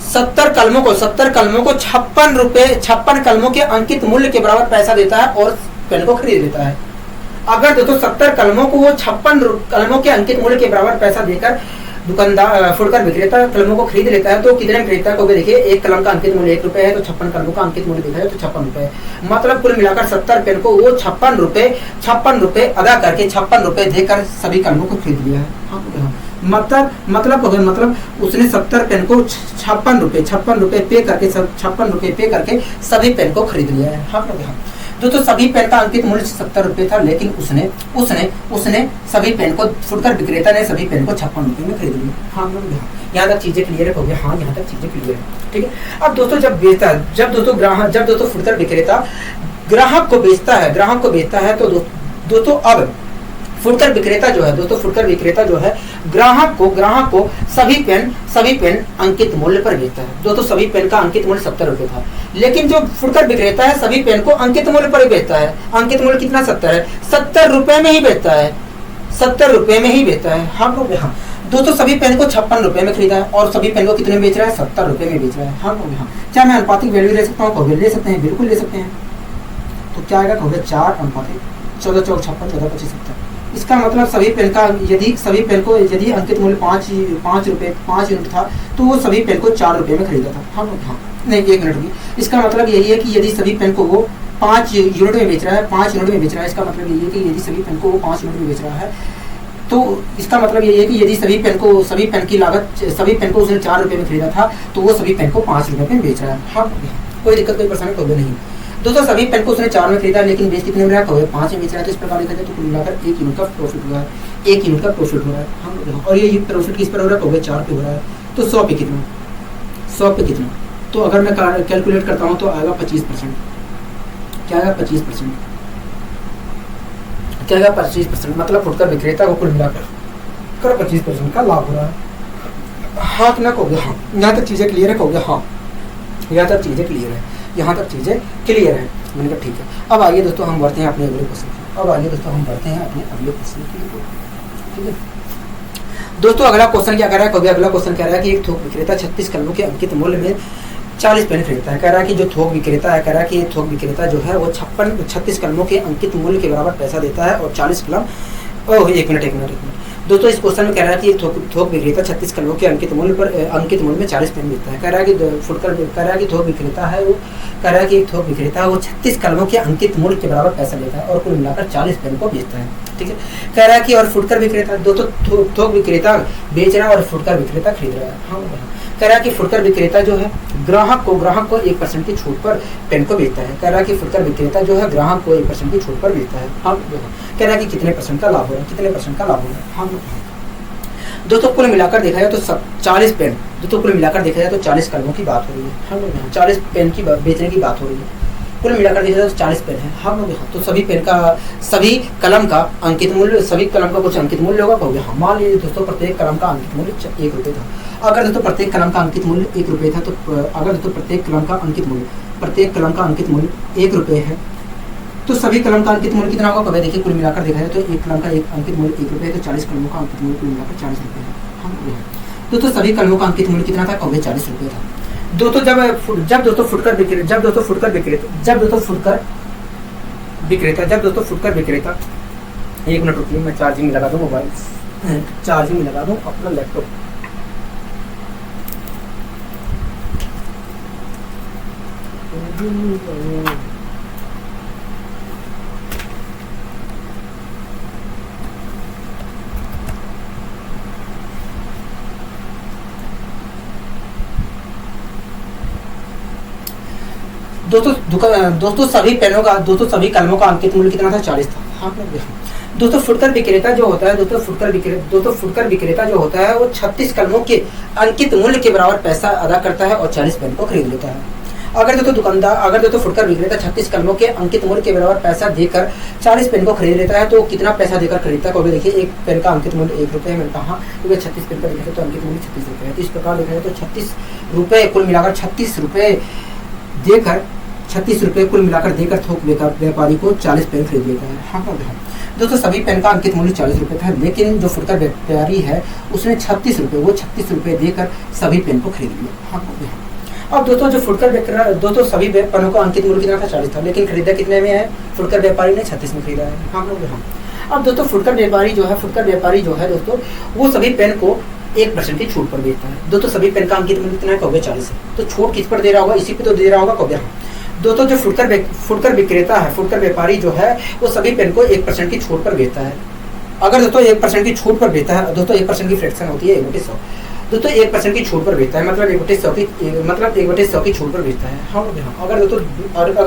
70 कलमों को 56 कलमों के अंकित मूल्य के बराबर पैसा देता है और पेन को खरीद लेता है। अगर दोस्तों 70 कलमों को वो 56 कलमों के अंकित मूल्य के बराबर पैसा देकर दुकानदार फुटकर विक्रेता कलमों को खरीद लेता है, तो कितने में खरीदता है। देखिए एक कलम का अंकित मूल्य 1 रुपए है, तो 56 कलमों का अंकित मूल्य देखा जाए तो 56 रुपए, मतलब कुल मिलाकर 70 पेन को वो 56 रुपए अदा करके 56 रुपए देकर सभी कलमों को खरीद लिया है। मतलब उसने 70 पेन को 56 रुपए पे करके सभी पेन को खरीद लिया है। हाँ दोस्तों सभी पेन का अंकित मूल्य 70 रुपए था, लेकिन उसने सभी पेन को, फुटकर विक्रेता ने सभी पेन को 56 रुपए में खरीद लिया। हाँ यहाँ तक चीजें क्लियर हो गया। हाँ यहाँ तक चीजें क्लियर है। ठीक है, अब दोस्तों जब दोस्तों फुटकर विक्रेता ग्राहक को बेचता है तो दोस्तों अब फुटकर विक्रेता जो है ग्राहक को सभी पेन अंकित मूल्य पर बेचता है। दोस्तों सभी पेन का अंकित मूल्य 70 रुपये था, लेकिन जो फुटकर विक्रेता है सभी पेन को अंकित मूल्य पर ही बेचता है। अंकित मूल्य कितना 70 है, 70 रुपए में ही बेचता है, 70 रुपए में ही बेचता है। हम लोग यहाँ दोस्तों सभी पेन को 56 रुपए में खरीदा है और सभी पेन को कितने में बेच रहा है, 70 रुपए में बेच रहा है। हम लोग यहाँ क्या मैं अनुपातिक वैल्यू ले सकता हूँ, ले सकते हैं, बिल्कुल ले सकते हैं। तो क्या आएगा, 4 अनुपातिक 14 चौक 56 14 25 70। इसका मतलब सभी पेन का यदि अंकित मूल्य 5 यूनिट था तो वो सभी पेन को 4 रुपए में खरीदा था। हम लोग हाँ नहीं 1 मिनट की, इसका मतलब यही है कि यदि सभी पेन को वो 5 यूनिट में बेच रहा है, 5 यूनिट में बेच रहा है, इसका मतलब यही है कि यदि सभी पेन को वो 5 यूनिट में बेच रहा है तो इसका मतलब यही है कि यदि सभी पेन को उसने 4 रुपए में खरीदा था तो वो सभी पेन को 5 रुपए में बेच रहा है। हाँ कोई दिक्कत कोई परेशानी कोई नहीं। दोस्तों सभी पेन को उसने 4 में खरीदा लेकिन बेच कितने में रहा है, 5 में बेच रहा है। तो इस प्रकार देखा जाए तो कुल मिलाकर 1 यूनिट का प्रॉफिट हुआ है, 1 यूनिट का प्रॉफिट हो रहा है। हम और ये प्रॉफिट किस पर हो रहा है, 4 पे हो रहा है। तो 100 पे कितना, तो अगर मैं कैलकुलेट करता हूँ तो आएगा 25%। क्या आएगा 25%, क्या आएगा 25%, मतलब फुटकर विक्रेता को कुल मिलाकर 25% का लाभ हो रहा है। हाँ ना कहोगे, हाँ यहाँ तक चीज़ें क्लियर है, कहोगे हाँ यहाँ तक चीज़ें क्लियर है, यहाँ तक चीज़ें क्लियर है। मैंने कहा ठीक है। अब आइए दोस्तों हम बढ़ते हैं अपने अगले क्वेश्चन की, ठीक है दोस्तों। अगला क्वेश्चन क्या कह रहा है, कभी अगला क्वेश्चन कह रहा है कि एक थोक विक्रेता 36 कलमों के अंकित मूल्य में 40 पेन खरीदता है। कह रहा है कि जो थोक विक्रेता है, कह रहा है कि थोक विक्रेता जो है वो 36 कलमों के अंकित मूल्य के बराबर पैसा देता है और 40 कलम एक मिनट दोस्तों इस क्वेश्चन में कह रहा है कि थोक विक्रेता 36 कलमों के अंकित मूल्य में 40 पेन बेचता है। कह रहा है कि थोक विक्रेता है वो कह रहा है कि थोक विक्रेता है वो 36 कलमों के अंकित मूल्य के बराबर पैसा लेता है और कुल मिलाकर 40 पेन को बेचता है। ठीक है, कह रहा है कि और फुटकर विक्रेता, दोस्तों थोक विक्रेता बेच रहा है और फुटकर विक्रेता खरीद रहा है। हाँ कह रहा है कि फुटकर विक्रेता जो है ग्राहक को 1% की छूट पर पेन को बेचता है। कह रहा है कि फुटकर विक्रेता जो है ग्राहक को 1% की छूट पर बेचता है। हाँ कह रहा है कि कितने परसेंट का लाभ हो रहा है, हाँ दोस्तों कुल मिलाकर देखा जाए तो 40 पेन, दोस्तों कुल मिलाकर देखा जाए तो 40 कलमों की बात हो रही है। हम लोग यहाँ 40 पेन की बेचने की बात हो रही है। कुल मिलाकर देखा जाए तो 40 पेन है। हम लोग यहाँ तो सभी कलम का अंकित मूल्य, सभी कलम का कुछ अंकित मूल्य होगा, कहोगे हाँ। मान लीजिए दोस्तों प्रत्येक कलम का अंकित मूल्य 1 रुपये था। अगर दोस्तों प्रत्येक कलम का अंकित मूल्य 1 रुपये था तो अगर दोस्तों प्रत्येक कलम का अंकित मूल्य 1 रुपये है तो सभी कलम का अंकित मूल्य कितना होगा, कभी देखिए कुल मिलाकर देखा जाए तो एक कलम का एक अंकित मूल्य 1 रुपये है तो 40 कलमों का अंकित मूल्य कुल मिलाकर 40 रुपये है। हम दोस्तों सभी कलमों का अंकित मूल्य कितना था, कभी 40 रुपये था। दोस्तों जब दोस्तों फुटकर विक्रेता एक मिनट रुकिए, मैं चार्जिंग लगा दूँ मोबाइल, चार्जिंग लगा दूँ अपना लैपटॉप। दोस्तों सभी पेनों का सभी कलमों का अंकित मूल्य कितना था, 40 था। हाँ दोस्तों फुटकर विक्रेता जो होता है वो 36 कलमों के अंकित मूल्य के बराबर पैसा अदा करता है और 40 पेन को खरीद लेता है। अगर दोस्तों फुटकर विक्रेता 36 कलमों के अंकित मूल्य के बराबर पैसा देकर 40 पेन को खरीद लेता है तो कितना पैसा देकर खरीदता है, तो देखिए एक पेन का अंकित मूल्य 1 रुपये है। कहा क्योंकि 36 पेन का देखा तो अंकित मूल्य 36 रुपये है। तो इस प्रकार देखा जाए तो 36 रुपये कुल मिलाकर 36 रुपये कुल मिलाकर देकर थोक व्यापारी को 40 पेन खरीद लेता है। हाँ दोस्तों सभी पेन का अंकित मूल्य 40 रुपये था, लेकिन जो फुटकर व्यापारी है उसने 36 रुपये देकर सभी पेन को खरीद लिया। हाँ अब दोस्तों जो दोस्तों सभी पेनों का अंकित मूल्य कितना था, 40 था, लेकिन खरीदा कितने में है, फुटकर व्यापारी ने 36 में खरीदा है। हाँ अब दोस्तों फुटकर व्यापारी जो है दोस्तों वो सभी पेन को 1% की छूट पर बेचता है। दोस्तों सभी पेन का अंकित मूल्य कितना है, कहोगे 40 है। तो छूट किस पर दे रहा होगा, इसी पे तो दे रहा होगा, कहोगे हाँ। दोस्तों जो फुटकर विक्रेता है, फुटकर व्यापारी जो है वो सभी पेन को 1% की छूट पर बेचता है। अगर दोस्तों 1% की छूट पर बेचता है, दोस्तों 1% की फ्रैक्शन होती है 1/100, दोस्तों 1% की छूट पर बेचता है, मतलब 1/100 की छूट पर बेचता है। हाँ अगर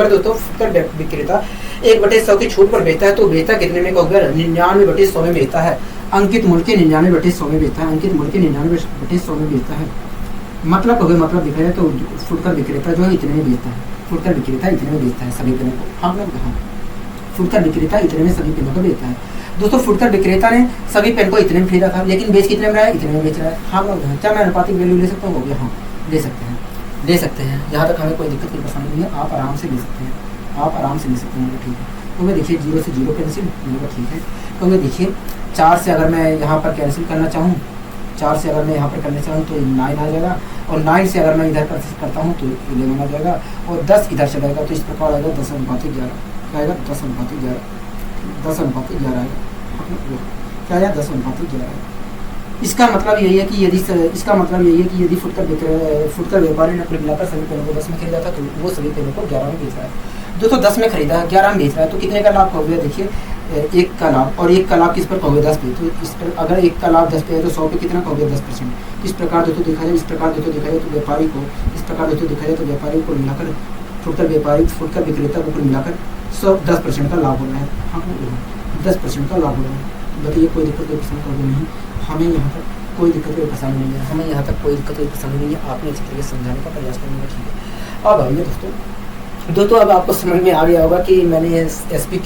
दोस्तों फुटकर विक्रेता 1/100 की छूट पर बेचता है तो बेचता कितने में, कहोगे 99/100 में बेचता है। अंकित मूल्य के 99/100 में बेचता है, मतलब देखा जाए तो फुटकर विक्रेता जो है इतने में बेचता है, सभी पेनों को। हम लोग फुटकर विक्रेता इतने में सभी पेनों को बेचता है। दोस्तों फुटकर विक्रेता ने सभी पेन को इतने में खरीदा था, लेकिन बेच कितने में रहा है, इतने में बेच रहा है। हाँ लोग, क्या मैं अनुपातिक वैल्यू ले सकता हूँ? हो गया, हाँ ले सकते हैं, ले सकते हैं। यहाँ तक हमें कोई दिक्कत, कोई परेशानी नहीं है, आप आराम से ले सकते हैं, आप आराम से ले सकते हैं। ठीक है, तो मैं देखिए 0 से 0 कैंसिल, ठीक है। तो मैं देखिए 4 से अगर मैं यहाँ पर कैंसिल करना चाहूँ, 4 से अगर मैं यहाँ पर करना चाहूँ तो 9 आ जाएगा, और 9 से अगर मैं इधर पर करता हूँ तो 11 आ जाएगा, और 10 इधर चलेगा, तो इस प्रकार आएगा 10:11 आएगा, 10:11, 10:11 आएगा, क्या आया 10:11। इसका मतलब यही है कि यदि फुटकर व्यापारी ने कुल मिलाकर सभी पेनों को 10 में खरीदा था, तो वो सभी पेनों को 11 में बेच रहा है। दोस्तों 10 में खरीदा, 11 में बेच रहा है, तो कितने का लाभ हो गया? देखिए 1 का लाभ, और 1 का लाभ किस पर हो गया? 10 पे। तो इस पर अगर 1 का लाभ 10 पे है तो 100 पे कितना हो गया? 10%। इस प्रकार दोस्तों देखा जाए, तो व्यापारी को इस प्रकार देखा जाए तो व्यापारी को मिलाकर फुटकर विक्रेता को कुल मिलाकर 10% का लाभ हो रहा है। हाँ 10% का लाभ हो रहा है। बताइए कोई दिक्कत, कोई परेशानी नहीं, हमें यहाँ तक कोई दिक्कत, कोई परेशानी नहीं है, हमें यहाँ तक कोई दिक्कत, कोई परेशानी नहीं है। आपने अच्छी तरीके से समझाने का प्रयास करेंगे, ठीक है। अब आइए दोस्तों अब आपको समझ में आ गया होगा कि मैंने एसपी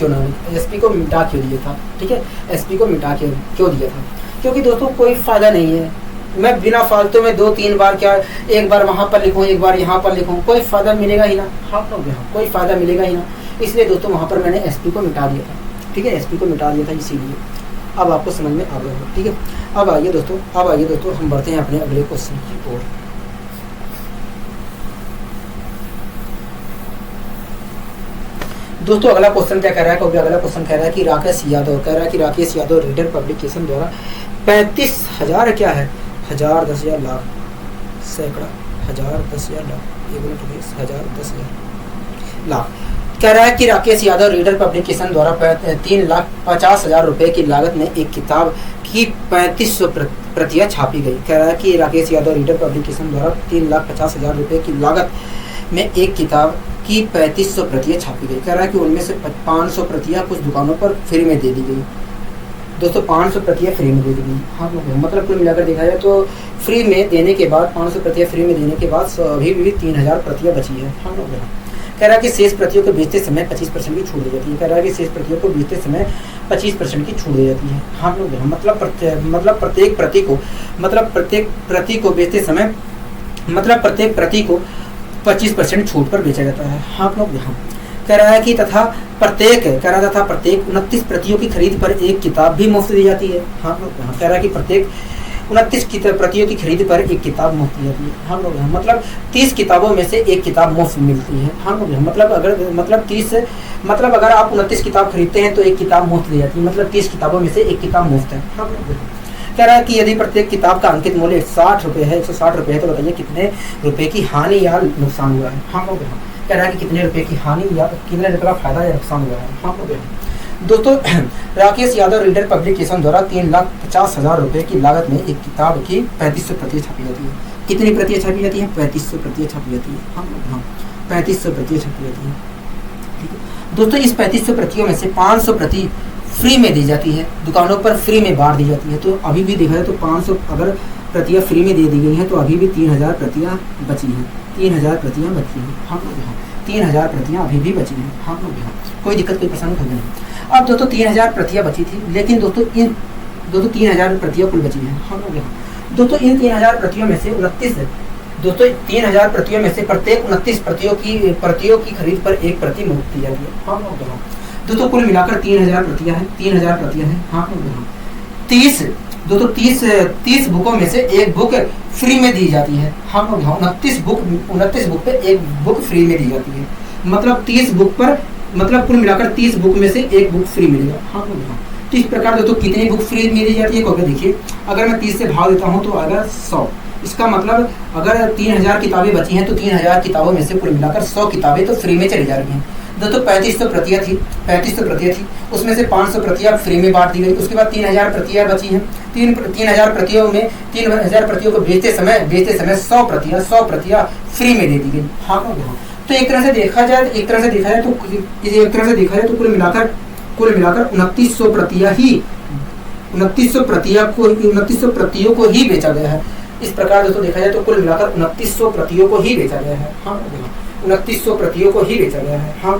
को मिटा क्यों दिया था। ठीक है, एसपी को मिटा के क्यों दिया था? क्योंकि दोस्तों कोई फायदा नहीं है, मैं बिना फालतू में 2-3 बार क्या, एक बार वहाँ पर लिखूँ, एक बार यहाँ पर लिखूँ, कोई फायदा मिलेगा ही ना। हाँ कोई फायदा मिलेगा ही ना, इसलिए दोस्तों वहाँ पर मैंने एसपी को मिटा दिया था। ठीक है, एसपी को मिटा दिया था, इसीलिए अब आपको समझ में आ गया होगा। ठीक है, अब आइए दोस्तों हम बढ़ते हैं अपने अगले क्वेश्चन की ओर। दोस्तों अगला क्वेश्चन क्या कह रहा है? अगला क्वेश्चन कह रहा है कि राकेश यादव रीडर पब्लिकेशन द्वारा 35,000 क्या है, 1000, 10,000, लाख, सैकड़ा, 1000, 10,000, लाख, 1 मिनट, 10,000, लाख। कह रहा है कि राकेश यादव रीडर पब्लिकेशन द्वारा 3,50,000 रुपए की लागत में एक किताब की 3500 प्रतियां छापी गई। कह रहा है कि राकेश यादव रीडर पब्लिकेशन द्वारा 3,50,000 रुपए की लागत में एक किताब की 3500 प्रतियां छापी गई। कह रहा है कि उनमें से 500 प्रतियां कुछ दुकानों पर फ्री में दे दी गई। दोस्तों 500 प्रतियां फ्री में दे दी गई। हाँ मतलब कुल मिलाकर देखा जाए तो फ्री में देने के बाद 500 प्रतियां फ्री में देने के बाद अभी भी 3,000 प्रतियां बची है। हाँ कह रहा है कि शेष प्रतियों को बेचते समय 25% की छूट दी जाती है। कह रहा है कि शेष प्रतियों को बेचते समय 25% की छूट दी जाती है। हाँ लोग प्रत्येक प्रति को बेचते समय प्रत्येक प्रति को 25% छूट पर बेचा जाता है। हाँ लोग यहाँ कह रहा है कि तथा प्रत्येक 29 प्रतियों की खरीद पर एक किताब भी मुफ्त दी जाती है। हाँ लोग यहाँ कह रहा है कि प्रत्येक 29 प्रतियों की खरीद पर एक किताब मुफ्त दी जाती है। हम लोग मतलब 30 किताबों में से एक किताब मुफ्त मिलती है। हम लोग मतलब अगर आप 29 किताब खरीदते हैं तो एक किताब मुफ्त दी जाती है, मतलब 30 किताबों में से एक किताब मुफ्त है। हम लोग कह रहा है कि यदि प्रत्येक किताब का अंकित मूल्य 60 रुपये है, 160 रुपये है, तो बताइए कितने रुपए की हानि या नुकसान हुआ है। हम लोग कह रहा है कि कितने रुपए की हानि या कितने रुपये का फायदा या नुकसान हुआ है। हम लोग दोस्तों राकेश यादव रीडर पब्लिकेशन द्वारा 3,50,000 रुपए की लागत में एक किताब की 3500 प्रतियां छापी जाती है। कितनी प्रतियां छापी जाती हैं? 3500 प्रतियां छापी जाती है। हाँ 3500 प्रतियां छापी जाती है। ठीक है दोस्तों, इस 3500 प्रतियों में से 500 प्रति फ्री में दी जाती है, दुकानों पर फ्री में बांट दी जाती है। तो अभी भी देखा जाए तो 500 अगर प्रतियां फ्री में दे दी गई हैं तो अभी भी 3,000 प्रतियां बची हैं। 3,000 प्रतियां बची हैं। हम लोग यहाँ 3,000 प्रतियां अभी भी बची हैं। हम लोग यहाँ कोई दिक्कत, कोई परेशानी नहीं। अब दोस्तों 3,000 प्रतियां बची थी, लेकिन दोस्तों 3,000 प्रतियां कुल बची हैं। हम लोग यहाँ दोस्तों इन 3,000 प्रतियों में से 3,000 प्रतियों में से प्रत्येक 29 प्रतियों की खरीद पर एक प्रति मुफ्त दी जाती है। हम लोग यहाँ दोस्तों कुल मिलाकर 3,000 प्रतियां हैं। 3,000 प्रतियां हैं। हाँ लोग यहाँ 30 बुकों में से एक बुक फ्री में दी जाती है। हम लोग यहाँ 29 बुक पे एक बुक फ्री में दी जाती है, मतलब 30 बुक पर कुल मिलाकर 30 बुक में से एक बुक फ्री मिलेगा। हाँ लोग तो इस प्रकार दोस्तों कितनी बुक फ्री में दी जाती है? क्योंकि देखिए अगर मैं 30 से भाग देता हूँ तो आएगा 100। इसका मतलब अगर 3,000 किताबें बची हैं तो 3,000 किताबों में से कुल मिलाकर 100 किताबें तो फ्री में चली जा रही हैं। दोस्तों 3500 प्रतियां थी, उसमें से 500 प्रतियां फ्री में बांट दी गई। उसके बाद 3,000 प्रतियां बची हैं। 3,000 प्रतियों को बेचते समय 100 प्रतियां फ्री में दे दी गई। हाँ तो एक तरह से देखा जाए तो कुल मिलाकर 2900 प्रतियों को ही बेचा गया है। इस प्रकार दोस्तों देखा जाए तो कुल मिलाकर 2900 प्रतियों को ही बेचा गया है। हाँ 2900 प्रतियों को ही बेचा गया है। हाँ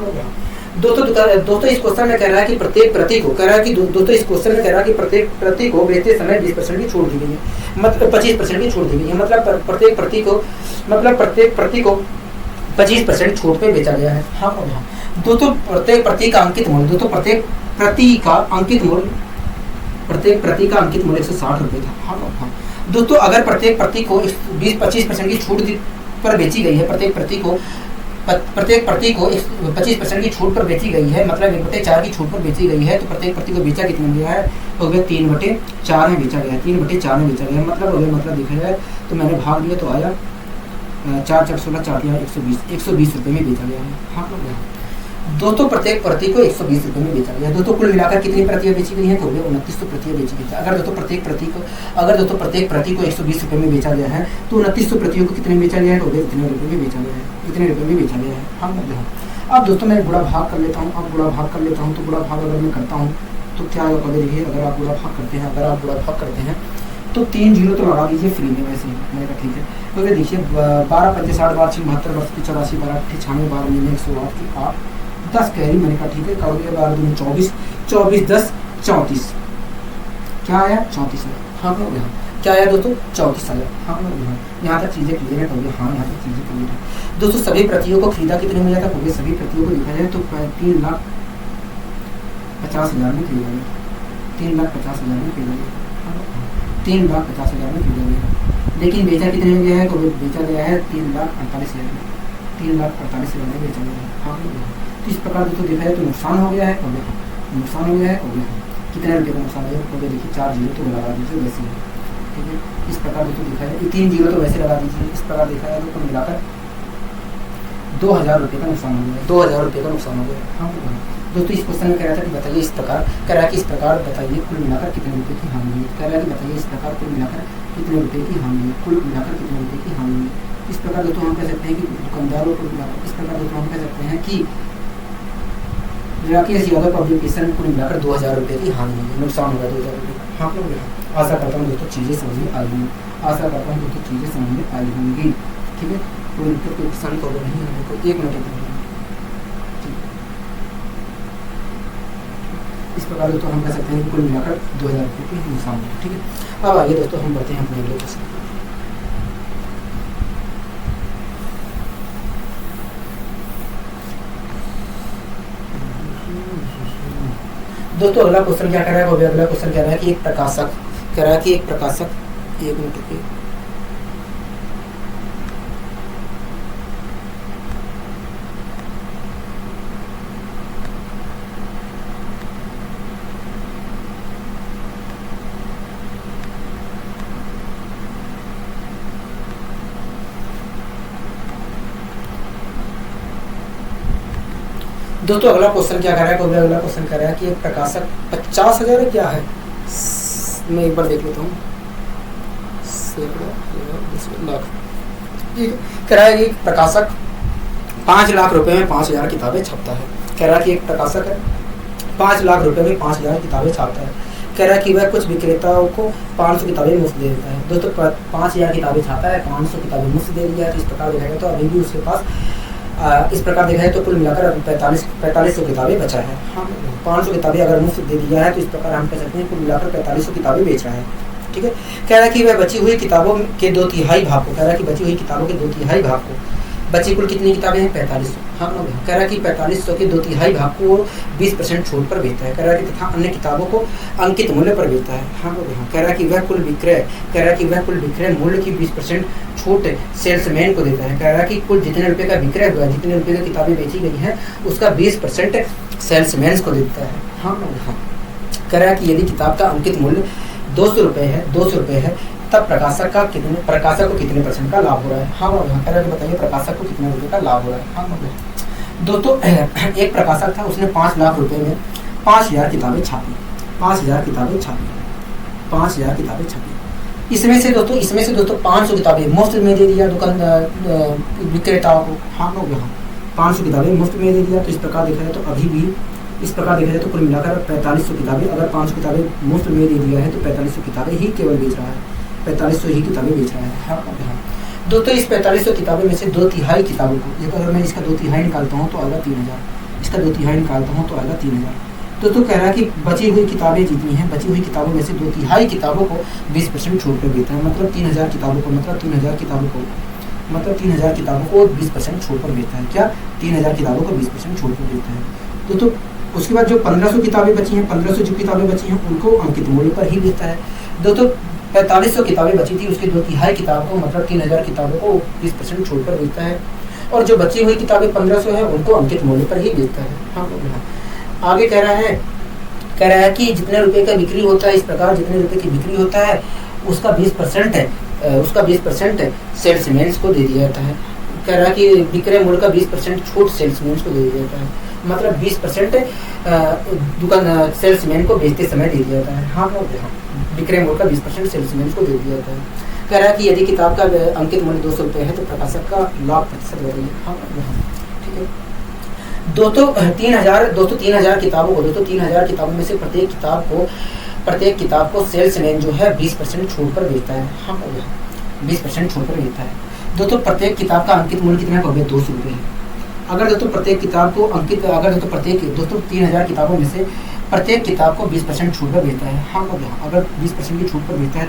दोस्तों इस क्वेश्चन में कह रहा है कि प्रत्येक प्रति को कह रहा है कि दोस्तों इस क्वेश्चन में कह रहा है कि प्रत्येक प्रति को बेचते समय 20% की छूट दी गई है, मतलब 25% की छूट दी गई है, मतलब प्रत्येक प्रति को 25% छूट पे बेचा गया है। हाँ और हाँ दोस्तों, प्रत्येक प्रति का अंकित मूल्य, दोस्तों प्रत्येक प्रति का अंकित मूल्य 160 रुपये था। हाँ और हाँ दोस्तों, अगर प्रत्येक प्रति को 20-25% की छूट पर बेची गई है, प्रत्येक प्रति को 25% की छूट पर बेची गई है, मतलब 1/4 की छूट पर बेची गई है, तो प्रत्येक प्रति को बेचा कितने में गया है, तो वह 3/4 में बेचा गया है, 3/4 में बेचा गया है, मतलब देखा जाए तो मैंने भाग दिया तो आया 4/4 120 रुपये में बेचा गया है। हाँ दोस्तों, प्रत्येक प्रति को 120 रुपये में बेचा गया है। दोस्तों कुल मिलाकर कितनी प्रतियां बेची गई हैं, तो 2900 प्रतियां बेची गई है। अगर दोस्तों प्रत्येक प्रति को 120 रुपये में बेचा गया है, तो 2900 प्रतियों को कितने में बेचा गया है, तो इतने रुपये में बेचा गया है। हाँ अब दोस्तों मैं गुणा भाग कर लेता हूँ, तो गुणा भाग अगर मैं करता हूँ तो क्या होगा, देखिए अगर आप गुणा भाग करते हैं तो 3 जीरो तो लगा दीजिए फ्री में, वैसे मैंने कहा ठीक है। तो देखिए 12×5 = 60, 12 × 6 = 72, 12 × 84 = 96, 12 × 9 = 108 की 8, 10 कैरी, मैंने कहा ठीक है, कर दिया 12 × 2 = 24, 24 × 10 = 34, क्या आया 34 है। हाँ हो गया, क्या आया दोस्तों 34 आया। हाँ हो गया, यहाँ तक चीज़ें क्लियर है। हाँ यहाँ तक चीज़ें क्लियर है। दोस्तों सभी प्रतियों को खरीदा कितने में जाता है, सभी प्रतियों को देखा जाए तो 3,50,000 में खरीदा गया, 3,50,000 में खरीदा गया, 3,50,000 में खरीदा गया। लेकिन बेचा कितने में गया है, तो बेचा गया है 3,48,000 में, 3,48,000 में बेचा गया है। हाँ तो इस प्रकार दोस्तों देखा जाए तो नुकसान हो गया है, और नुकसान हो गया है, कितने रुपये का नुकसान हो गया, तो देखिए 4 जीरो तो लगा दीजिए वैसे ही, ठीक है। इस प्रकार दोस्तों देखा जाए 3 जीरो तो वैसे लगा दीजिए। इस प्रकार देखा जाए तो कुल मिलाकर 2,000 रुपये का नुकसान हो गया, 2,000 रुपये का नुकसान हो गया। हाँ दोस्तों इस क्वेश्चन में कह रहा था कि बताइए इस प्रकार, कह रहा है कि इस प्रकार बताइए कुल मिलाकर कितने रुपये की हानि हुई, कह रहा है कि बताइए इस प्रकार कुल मिलाकर कितने रुपये की हानि हुई, कुल मिलाकर कितने रुपये की हानि हुई। इस प्रकार दोस्तों हम कह सकते हैं कि दुकानदारों को मिलाकर, इस प्रकार दोस्तों हम कह सकते हैं कि राकेश यादव पब्लिकेशन कुल मिलाकर 2,000 रुपये की हानि हुई, नुकसान होगा 2,000 रुपये। हाँ लोग आशा करता हूँ दोस्तों चीज़ें समझ में आई होंगी, ठीक है। कोई प्रश्न तो नहीं है, तो 1 मिनट इस प्रकार दोस्तों हम कह सकते हैं कि कुल मिलाकर 2,000 रुपये की नुकसान है, ठीक है। अब आइए दोस्तों हम बढ़ते हैं अपने अगले क्वेश्चन। दोस्तों अगला क्वेश्चन क्या कह रहा है, अगला क्वेश्चन कह रहा है कि एक प्रकाशक, कह रहा है कि एक प्रकाशक, 1 मिनट रुकिए, दोस्तों अगला क्वेश्चन क्या कर रहा है, अगला क्वेश्चन कह रहा है कि एक प्रकाशक 50,000 क्या है, मैं एक बार देख लेता हूँ, लाख, ठीक है। कह रहा है कि प्रकाशक 5 लाख रुपए में 5,000 किताबें छापता है। कह रहा है कि एक प्रकाशक है 5 लाख रुपए में 5,000 किताबें छापता है। कह रहा है कि वह कुछ विक्रेताओं को 500 किताबें मुफ्त दे देता है। दोस्तों 5,000 किताबें छापता है, 500 किताबें मुफ्त दे दिया है। तो इस प्रकार देखा जाए तो अभी भी उसके पास इस प्रकार देखा जाए तो कुल मिलाकर 4500 किताबें बचा है। हाँ 500 किताबें अगर मुफ्त दे दिया है तो इस प्रकार हम कह सकते हैं कुल मिलाकर 4500 किताबें बेच रहा है, ठीक है। कह रहा है कि वह बची हुई किताबों के 2/3 भाग को, कह रहा है कि बची हुई किताबों के 2/3 भाग को, बची कुल कितनी किताबें हैं 4500। हाँ कह रहा है कि 4500 के 2/3 भाग को 20% छूट पर बेचता है। कह रहा है कि तथा अन्य किताबों को अंकित मूल्य पर बेचता है। हाँ कह रहा है कि वह कुल विक्रय मूल्य की 20% छूट सेल्समैन को देता है। कह रहा है कि कुल जितने रुपए का विक्रय हुआ, जितने रुपए की किताबें बेची गई हैं उसका 20% सेल्समैन को देता है। हाँ कह रहा है कि यदि किताब का अंकित मूल्य 200 रुपये है तब प्रकाशक को कितने % का लाभ हो रहा है। हाँ कह रहा है बताइए प्रकाशक को कितने रुपए का लाभ हो रहा है। हाँ दोस्तों एक प्रकाशक था, उसने 5 लाख रुपए में 5,000 किताबें छापी, 5,000 किताबें छापी। इसमें से दोस्तों 500 किताबें मुफ्त में दे दिया दुकान विक्रेताओं को। हाँ लोग यहाँ 500 किताबें मुफ्त में दे दिया। तो इस प्रकार देखा जाए तो अभी भी इस प्रकार देखा जाए तो कुल मिलाकर 4500 किताबें, अगर 500 किताबें मुफ्त में दे दिया है तो 4500 किताबें ही केवल बेच रहा है, 4500 ही किताबें बेच रहा है। हाँ दोस्तों इस 4500 किताबें में से 2/3 किताबों को, अगर मैं इसका 2/3 निकालता हूँ तो आएगा 3,000, इसका इसका 2/3 निकालता हूँ तो आएगा 3000। तो कह रहा है कि बची हुई किताबें जितनी हैं, बची हुई किताबों में से 2/3 किताबों को 20% छूट पर देता है। मतलब 3000 किताबों को 3000 किताबों को 20% छूट पर देता है। क्या 3000 किताबों को 20% छूट पर देता है। तो उसके बाद जो 1500 किताबें बची हैं, 1500 जो किताबें बची हैं उनको अंकित मूल्य पर ही देता है। 4500 किताबें बची थी, उसके 2/3 किताब को मतलब 3000 किताबों को 20% छूट पर देता है। और जो बची हुई किताबें 1500 है उनको अंकित मूल्य पर ही देता है। हाँ, आगे कह रहा है कि जितने रुपए का बिक्री होता है, इस प्रकार जितने रुपए की बिक्री होता है उसका 20% सेल्समैन को दे दिया जाता है। कह रहा है कि विक्रय मूल्य का 20% छूट सेल्समैन को दे दिया जाता है। मतलब 20% दुकान सेल्समैन को बेचते समय दे दिया जाता है। हाँ, विक्रय मूल्य का 20% सेल्समैन को दे दिया जाता है। कह रहा है कि यदि किताब का अंकित मूल्य 200 रुपये है तो प्रकाशक का लाभ प्रतिशत बताइए। हाँ, ठीक है। 3000 किताबों में से प्रत्येक किताब को सेल्समैन जो है 20% छूट पर बेचता है। हाँ, 20% छूट पर बेचता है। दोस्तों प्रत्येक किताब का अंकित मूल्य कितना है? 200 रुपये है। अगर दोस्तों प्रत्येक किताब को दोस्तों 3000 किताबों में से प्रत्येक किताब को 20% छूट पर बेचता है। हाँ, अगर 20% की छूट पर बेचता है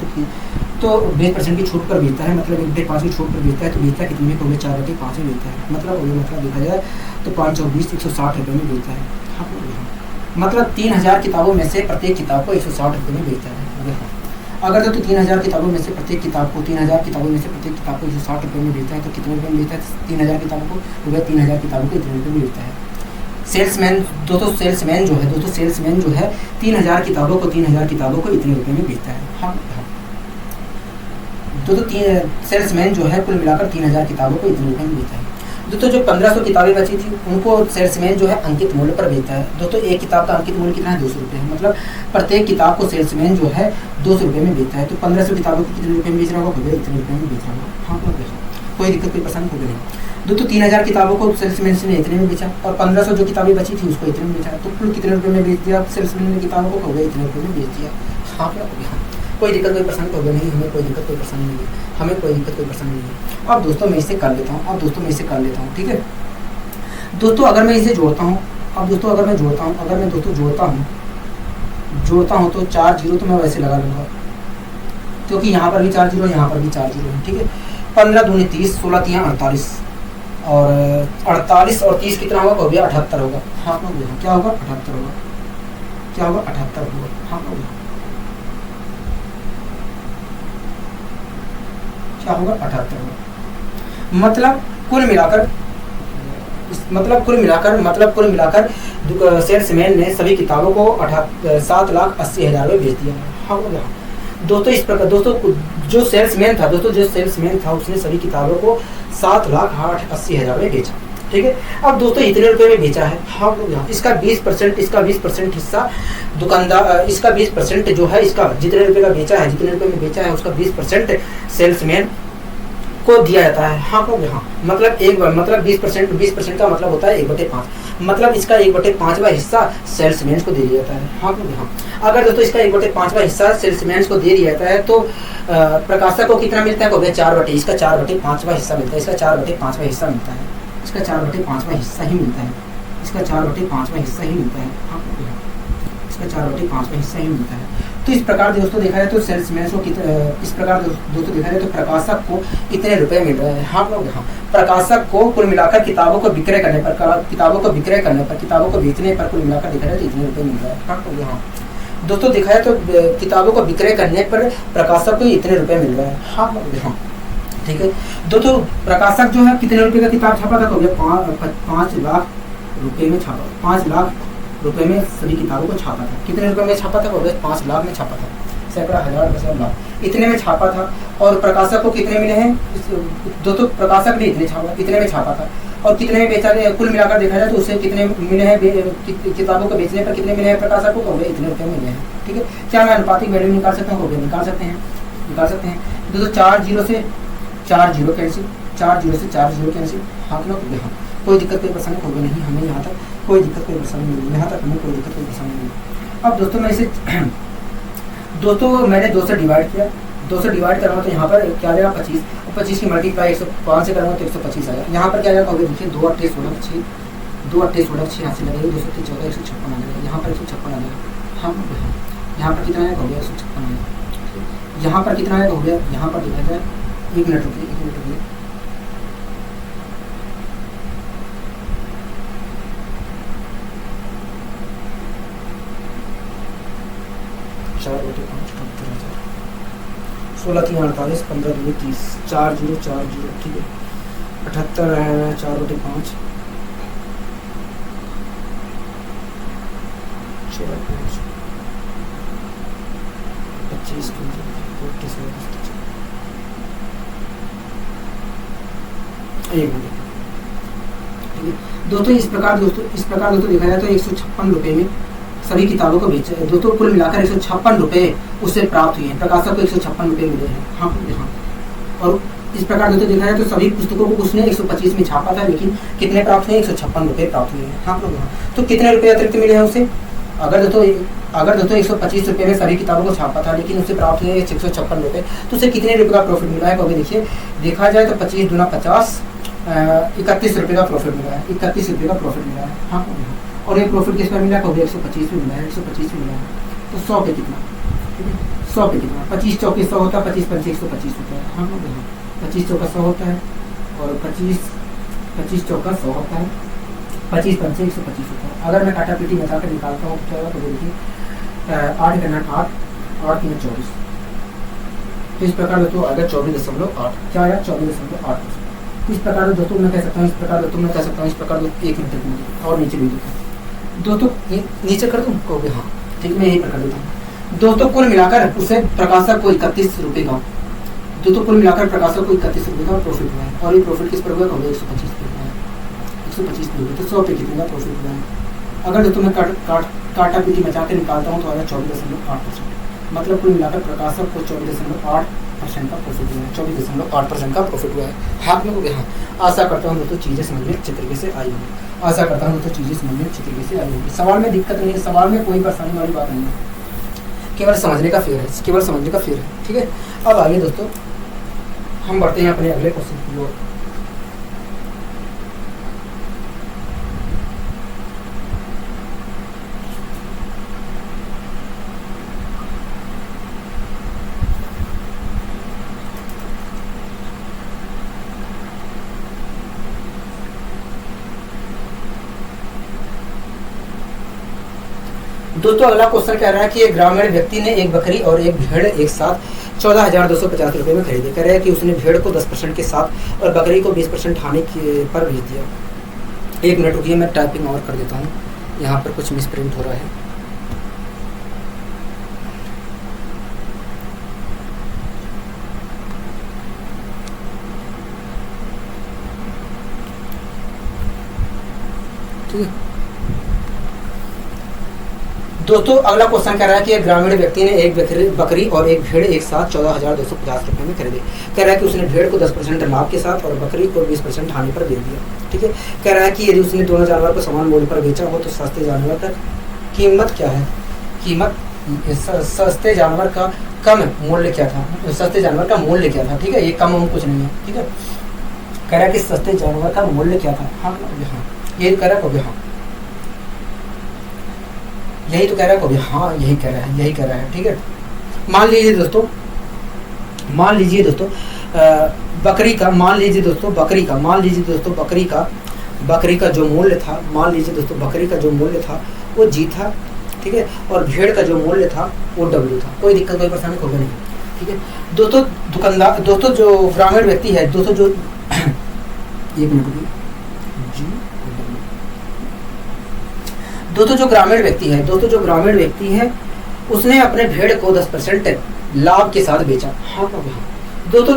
तो 20% की छूट पर बेचता है, मतलब 1/5 की छूट पर बेचता है तो बेचता कितने में? 4/5 में बेचता है। मतलब देखा जाए तो 5 और 20 160 रुपये में बेचता है। हाँ, मतलब 3000 किताबों में से प्रत्येक किताब को 160 रुपये में बेचता है। अगर तो 3000 किताबों में से प्रत्येक किताब को 160 रुपये में बेचता है तो कितने रुपये में बेचता है? 3000 किताबों को 3000 किताबों को इतने रुपये में बेचता है। सेल्समैन जो है 3000 किताबों को इतने रुपये में बेचता है। हाँ, सेल्समैन जो है कुल मिलाकर 3000 किताबों को इतने रुपये में बेचता है। दोस्तों जो 1500 किताबें बची थी उनको सेल्समैन जो है अंकित मूल्य पर बेचता है। दोस्तों एक किताब का अंकित मूल्य कितना है? 200 रुपये है। मतलब प्रत्येक किताब को सेल्समैन जो है 200 रुपये में बेचता है। तो 1500 किताबों को कितने रुपये में बेच रहा होगा? इतने रुपये में बेच रहा होगा। हाँ, कोई दिक्कत कोई परेशानी होगी नहीं। दोस्तों 3000 किताबों को सेल्समैन ने इतने में बेचा और 1500 जो किताबें बची थी उसको इतने में बेचा। तो कुल कितने रुपये में बेच दिया सेल्समैन ने किताबों को? इतने रुपये में बेच दिया। हाँ, कोई दिक्कत कोई परेशानी होगी नहीं, हमें कोई दिक्कत कोई परेशानी नहीं है। अब दोस्तों मैं इसे कर लेता हूँ। ठीक है दोस्तों, अगर मैं इसे जोड़ता हूँ, अगर मैं जोड़ता हूँ तो 4 जीरो तो मैं वैसे लगा लूँगा क्योंकि यहाँ पर भी 4 जीरो, यहाँ पर भी 4 जीरो है। ठीक है, 15 दूनी 30, 16 तियाँ 48 और 48 और 30 कितना होगा? हो गया 78 होगा। हाँ, क्या होगा? 78 होगा। क्या होगा? 78 होगा। हाँ, क्या होगा? 78 होगा। मतलब कुल मिलाकर सेल्समैन ने सभी किताबों को 7,80,000 में बेच दिया। हाँ, दोस्तों इस प्रकार जो सेल्समैन था उसने सभी किताबों को 7,80,000 में बेचा। ठीक है, अब दोस्तों इतने रुपए में बेचा है। हाँ, इसका 20% हिस्सा दुकानदार, इसका 20% जो है, इसका जितने रुपए में बेचा है उसका 20% सेल्समैन को दिया जाता है। हाँ, मतलब 20% का मतलब होता है 1/5। मतलब इसका 1/5वां हिस्सा सेल्समैन को दे दिया जाता है। हाँ, अगर दोस्तों इसका 1/5वां हिस्सा सेल्समैन को दे दिया जाता है तो प्रकाशक को कितना मिलता है? इसका 4/5वां हिस्सा मिलता है। इसका 4/5वां हिस्सा मिलता है। इसका 4/5वां हिस्सा ही मिलता है। इसका 4/5वां हिस्सा ही मिलता है। हाँ, इसका 4/5वां हिस्सा ही मिलता है। तो इस प्रकार दोस्तों देखा जाए तो सेल्समैन को इस प्रकार दोस्तों देखा जाए तो प्रकाशक को इतने रुपए मिल रहे हैं। हाँ, प्रकाशक को कुल मिलाकर किताबों को विक्रय करने पर, किताबों को बेचने पर कुल मिलाकर देखा जाए तो इतने रुपए मिल रहा है। हाँ, दोस्तों देखा जाए तो किताबों को विक्रय करने पर प्रकाशक को इतने रुपए मिल रहा है। हाँ, ठीक है दोस्तों, प्रकाशक जो है कितने रुपए का किताब छापा था? 5 लाख रुपए में छापा। 5 लाख रुपए में सभी किताबों को छापा था। कितने रुपए में छापा था? 5 लाख में छापा था। सैकड़ा, हजार, 10,000, लाख इतने में छापा था। और प्रकाशक को कितने मिले हैं? दोस्तों प्रकाशक ने इतने में छापा था और कितने में बेचा गया? कुल मिलाकर देखा जाए तो उसे कितने मिले हैं? किताबों को बेचने पर कितने मिले हैं प्रकाशक को? इतने रुपए मिले हैं। ठीक है, क्या मैं अनुपातिक वैल्यू निकाल सकता हूँ? निकाल सकते हैं। दोस्तों 4 जीरो से 4 जीरो कैंसिल, 4 जीरो से 4 जीरो कैंसिल। हाँ, कोई दिक्कत कोई परेशानी होगी नहीं हमें। यहाँ तक कोई दिक्कत कोई परेशानी नहीं, अब दोस्तों मैं इसे मैंने 2 से डिवाइड किया। 2 से डिवाइड करूँगा तो यहाँ पर क्या आएगा? 25 और 25 की मल्टीप्लाई 105 से करूँगा तो 125 आएगा। यहाँ पर क्या आएगा? देखिए 2 8 16 6 2 28 16 86 लगेगा, 230 14 156 आ जाएगा, यहाँ पर 156 आ जाएगा। हाँ यहाँ पर कितना आएगा, हो गया 156 आएगा। यहाँ पर कितना आएगा, हो गया, यहाँ पर देखा जाए, 1 मिनट रुकिए, 1 मिनट रुकिए। चार बटे 5 78,000, 16 3 48, 15 2 30, 4 0 4 0, ठीक है। 78 है 4 बटे 5, 16 5 25 25 एक मिनट, ठीक है। दोस्तों इस प्रकार दोस्तों देखा जाए तो 156 रुपये में सभी किताबों को बेचा, दोस्तों कुल मिलाकर 156 रुपये उससे प्राप्त हुए हैं, प्रकाशक को 156 रुपये मिले हैं। हाँ हाँ, और इस प्रकार दोस्तों देखा जाए तो सभी पुस्तकों को उसने 125 में छापा था, लेकिन कितने प्राप्त हुए, 156 रुपये प्राप्त हुए हैं। हाँ तो कितने रुपये अतिरिक्त मिले हैं उसे, अगर दोस्तों 125 रुपये में सभी किताबों को छापा था, लेकिन उसे प्राप्त हुए 156 रुपये, तो उसे कितने रुपये का प्रॉफिट मिला है, कभी देखिए, देखा जाए तो 25 दूना 50, 31 रुपये का प्रॉफिट मिला है, 31 रुपये का प्रॉफिट मिला है। हाँ और ये प्रॉफिट किस पर मिला है, कभी 125 में मिला है, 125 में मिला है। तो 100 पे कितना, ठीक है, 100 पे कितना, 25 चौके 100 होता है, 25 पंचे 125 होता है। हाँ 25 चौका 100 होता है, और 25 चौका 100 होता है, 25 पंचे 125 होता है। अगर मैं काटा पीटी बचा कर निकालता हूँ तो देखिए 8 करना 8 8 3 24, तो इस प्रकार दोस्तों अगर 24.8 क्या आया, 24.8। इस प्रकार दोस्तों मैं कह सकता हूँ, इस प्रकार दोस्तों मैं कह सकता हूँ, इस प्रकार दोस्तों 1 मिनट और नीचे भी दोस्तों नीचे कर दूँ को भी, हाँ ठीक, मैं यही पर कर देता हूँ। दोस्तों कुल मिलाकर उसे प्रकाशक को 31 रुपये का, दोस्तों कुल मिलाकर प्रकाशक को 31 रुपये का प्रॉफिट हुआ है, और ये प्रॉफिट किस पर हुआ, 125 पे हुआ है, 125 पे हुआ, तो 100 पे कितने का प्रॉफिट हुआ है। अगर दोस्तों मैं काटा पीटी बचा के निकालता हूँ तो आया 24.8%, मतलब कुल मिलाकर प्रकाशक को 24.8% का प्रॉफिट हुआ है, 24.8% का प्रॉफिट हुआ है। हाथ में हो गया। हाँ आशा करता हूँ दोस्तों चीज़ें समझ में अच्छे तरीके से आई होगी, आशा करता हूँ दोस्तों चीज़ें समझ में अच्छे तरीके से आई होगी। सवाल में दिक्कत नहीं है, सवाल में कोई परेशानी वाली बात नहीं है, केवल समझने का फेर है, केवल समझने का फेर है, ठीक है। अब आगे दोस्तों हम बढ़ते हैं अपने अगले क्वेश्चन की ओर। दोस्तों अगला क्वेश्चन कह रहा है कि एक ग्रामीण व्यक्ति ने एक बकरी और एक भेड़ एक साथ 14,250 रुपये में खरीदे। कह रहा है कि उसने भेड़ को 10% के साथ और बकरी को 20% हानि पर भेज दिया। 1 मिनट रुकिए, मैं टाइपिंग और कर देता हूँ, यहाँ पर कुछ मिसप्रिंट हो रहा है। ठीक है दोस्तों, अगला क्वेश्चन कह रहा है कि एक ग्रामीण व्यक्ति ने एक बकरी और एक भेड़ एक साथ 14,250 रुपये में खरीदे। कह रहा है कि उसने भेड़ को 10% लाभ के साथ और बकरी को 20% हानि पर दे दिया। ठीक है, कह रहा है कि यदि उसने दोनों जानवर को समान मूल्य पर बेचा हो तो सस्ते जानवर का कीमत क्या है, कीमत सस्ते जानवर का कम मूल्य क्या था, सस्ते जानवर का मूल्य क्या था। ठीक है, ये कम कुछ नहीं है। ठीक है, कह रहा है कि सस्ते जानवर का मूल्य क्या था। हाँ ये कह रहा है, हाँ यही तो कह रहा है कभी, हाँ यही कह रहा है। ठीक है, मान लीजिए दोस्तों बकरी का जो मूल्य था, बकरी का जो मूल्य था वो जी था। ठीक है, और भेड़ का जो मूल्य था वो डब्ल्यू था। कोई दिक्कत कोई परेशानी होगा नहीं। ठीक है दोस्तों जो ग्रामीण व्यक्ति है, दोस्तों जो एक मिनट जी, दोस्तों जो ग्रामीण व्यक्ति है उसने अपने भेड़ को 10% लाभ के साथ बेचा। हाँ दोस्तों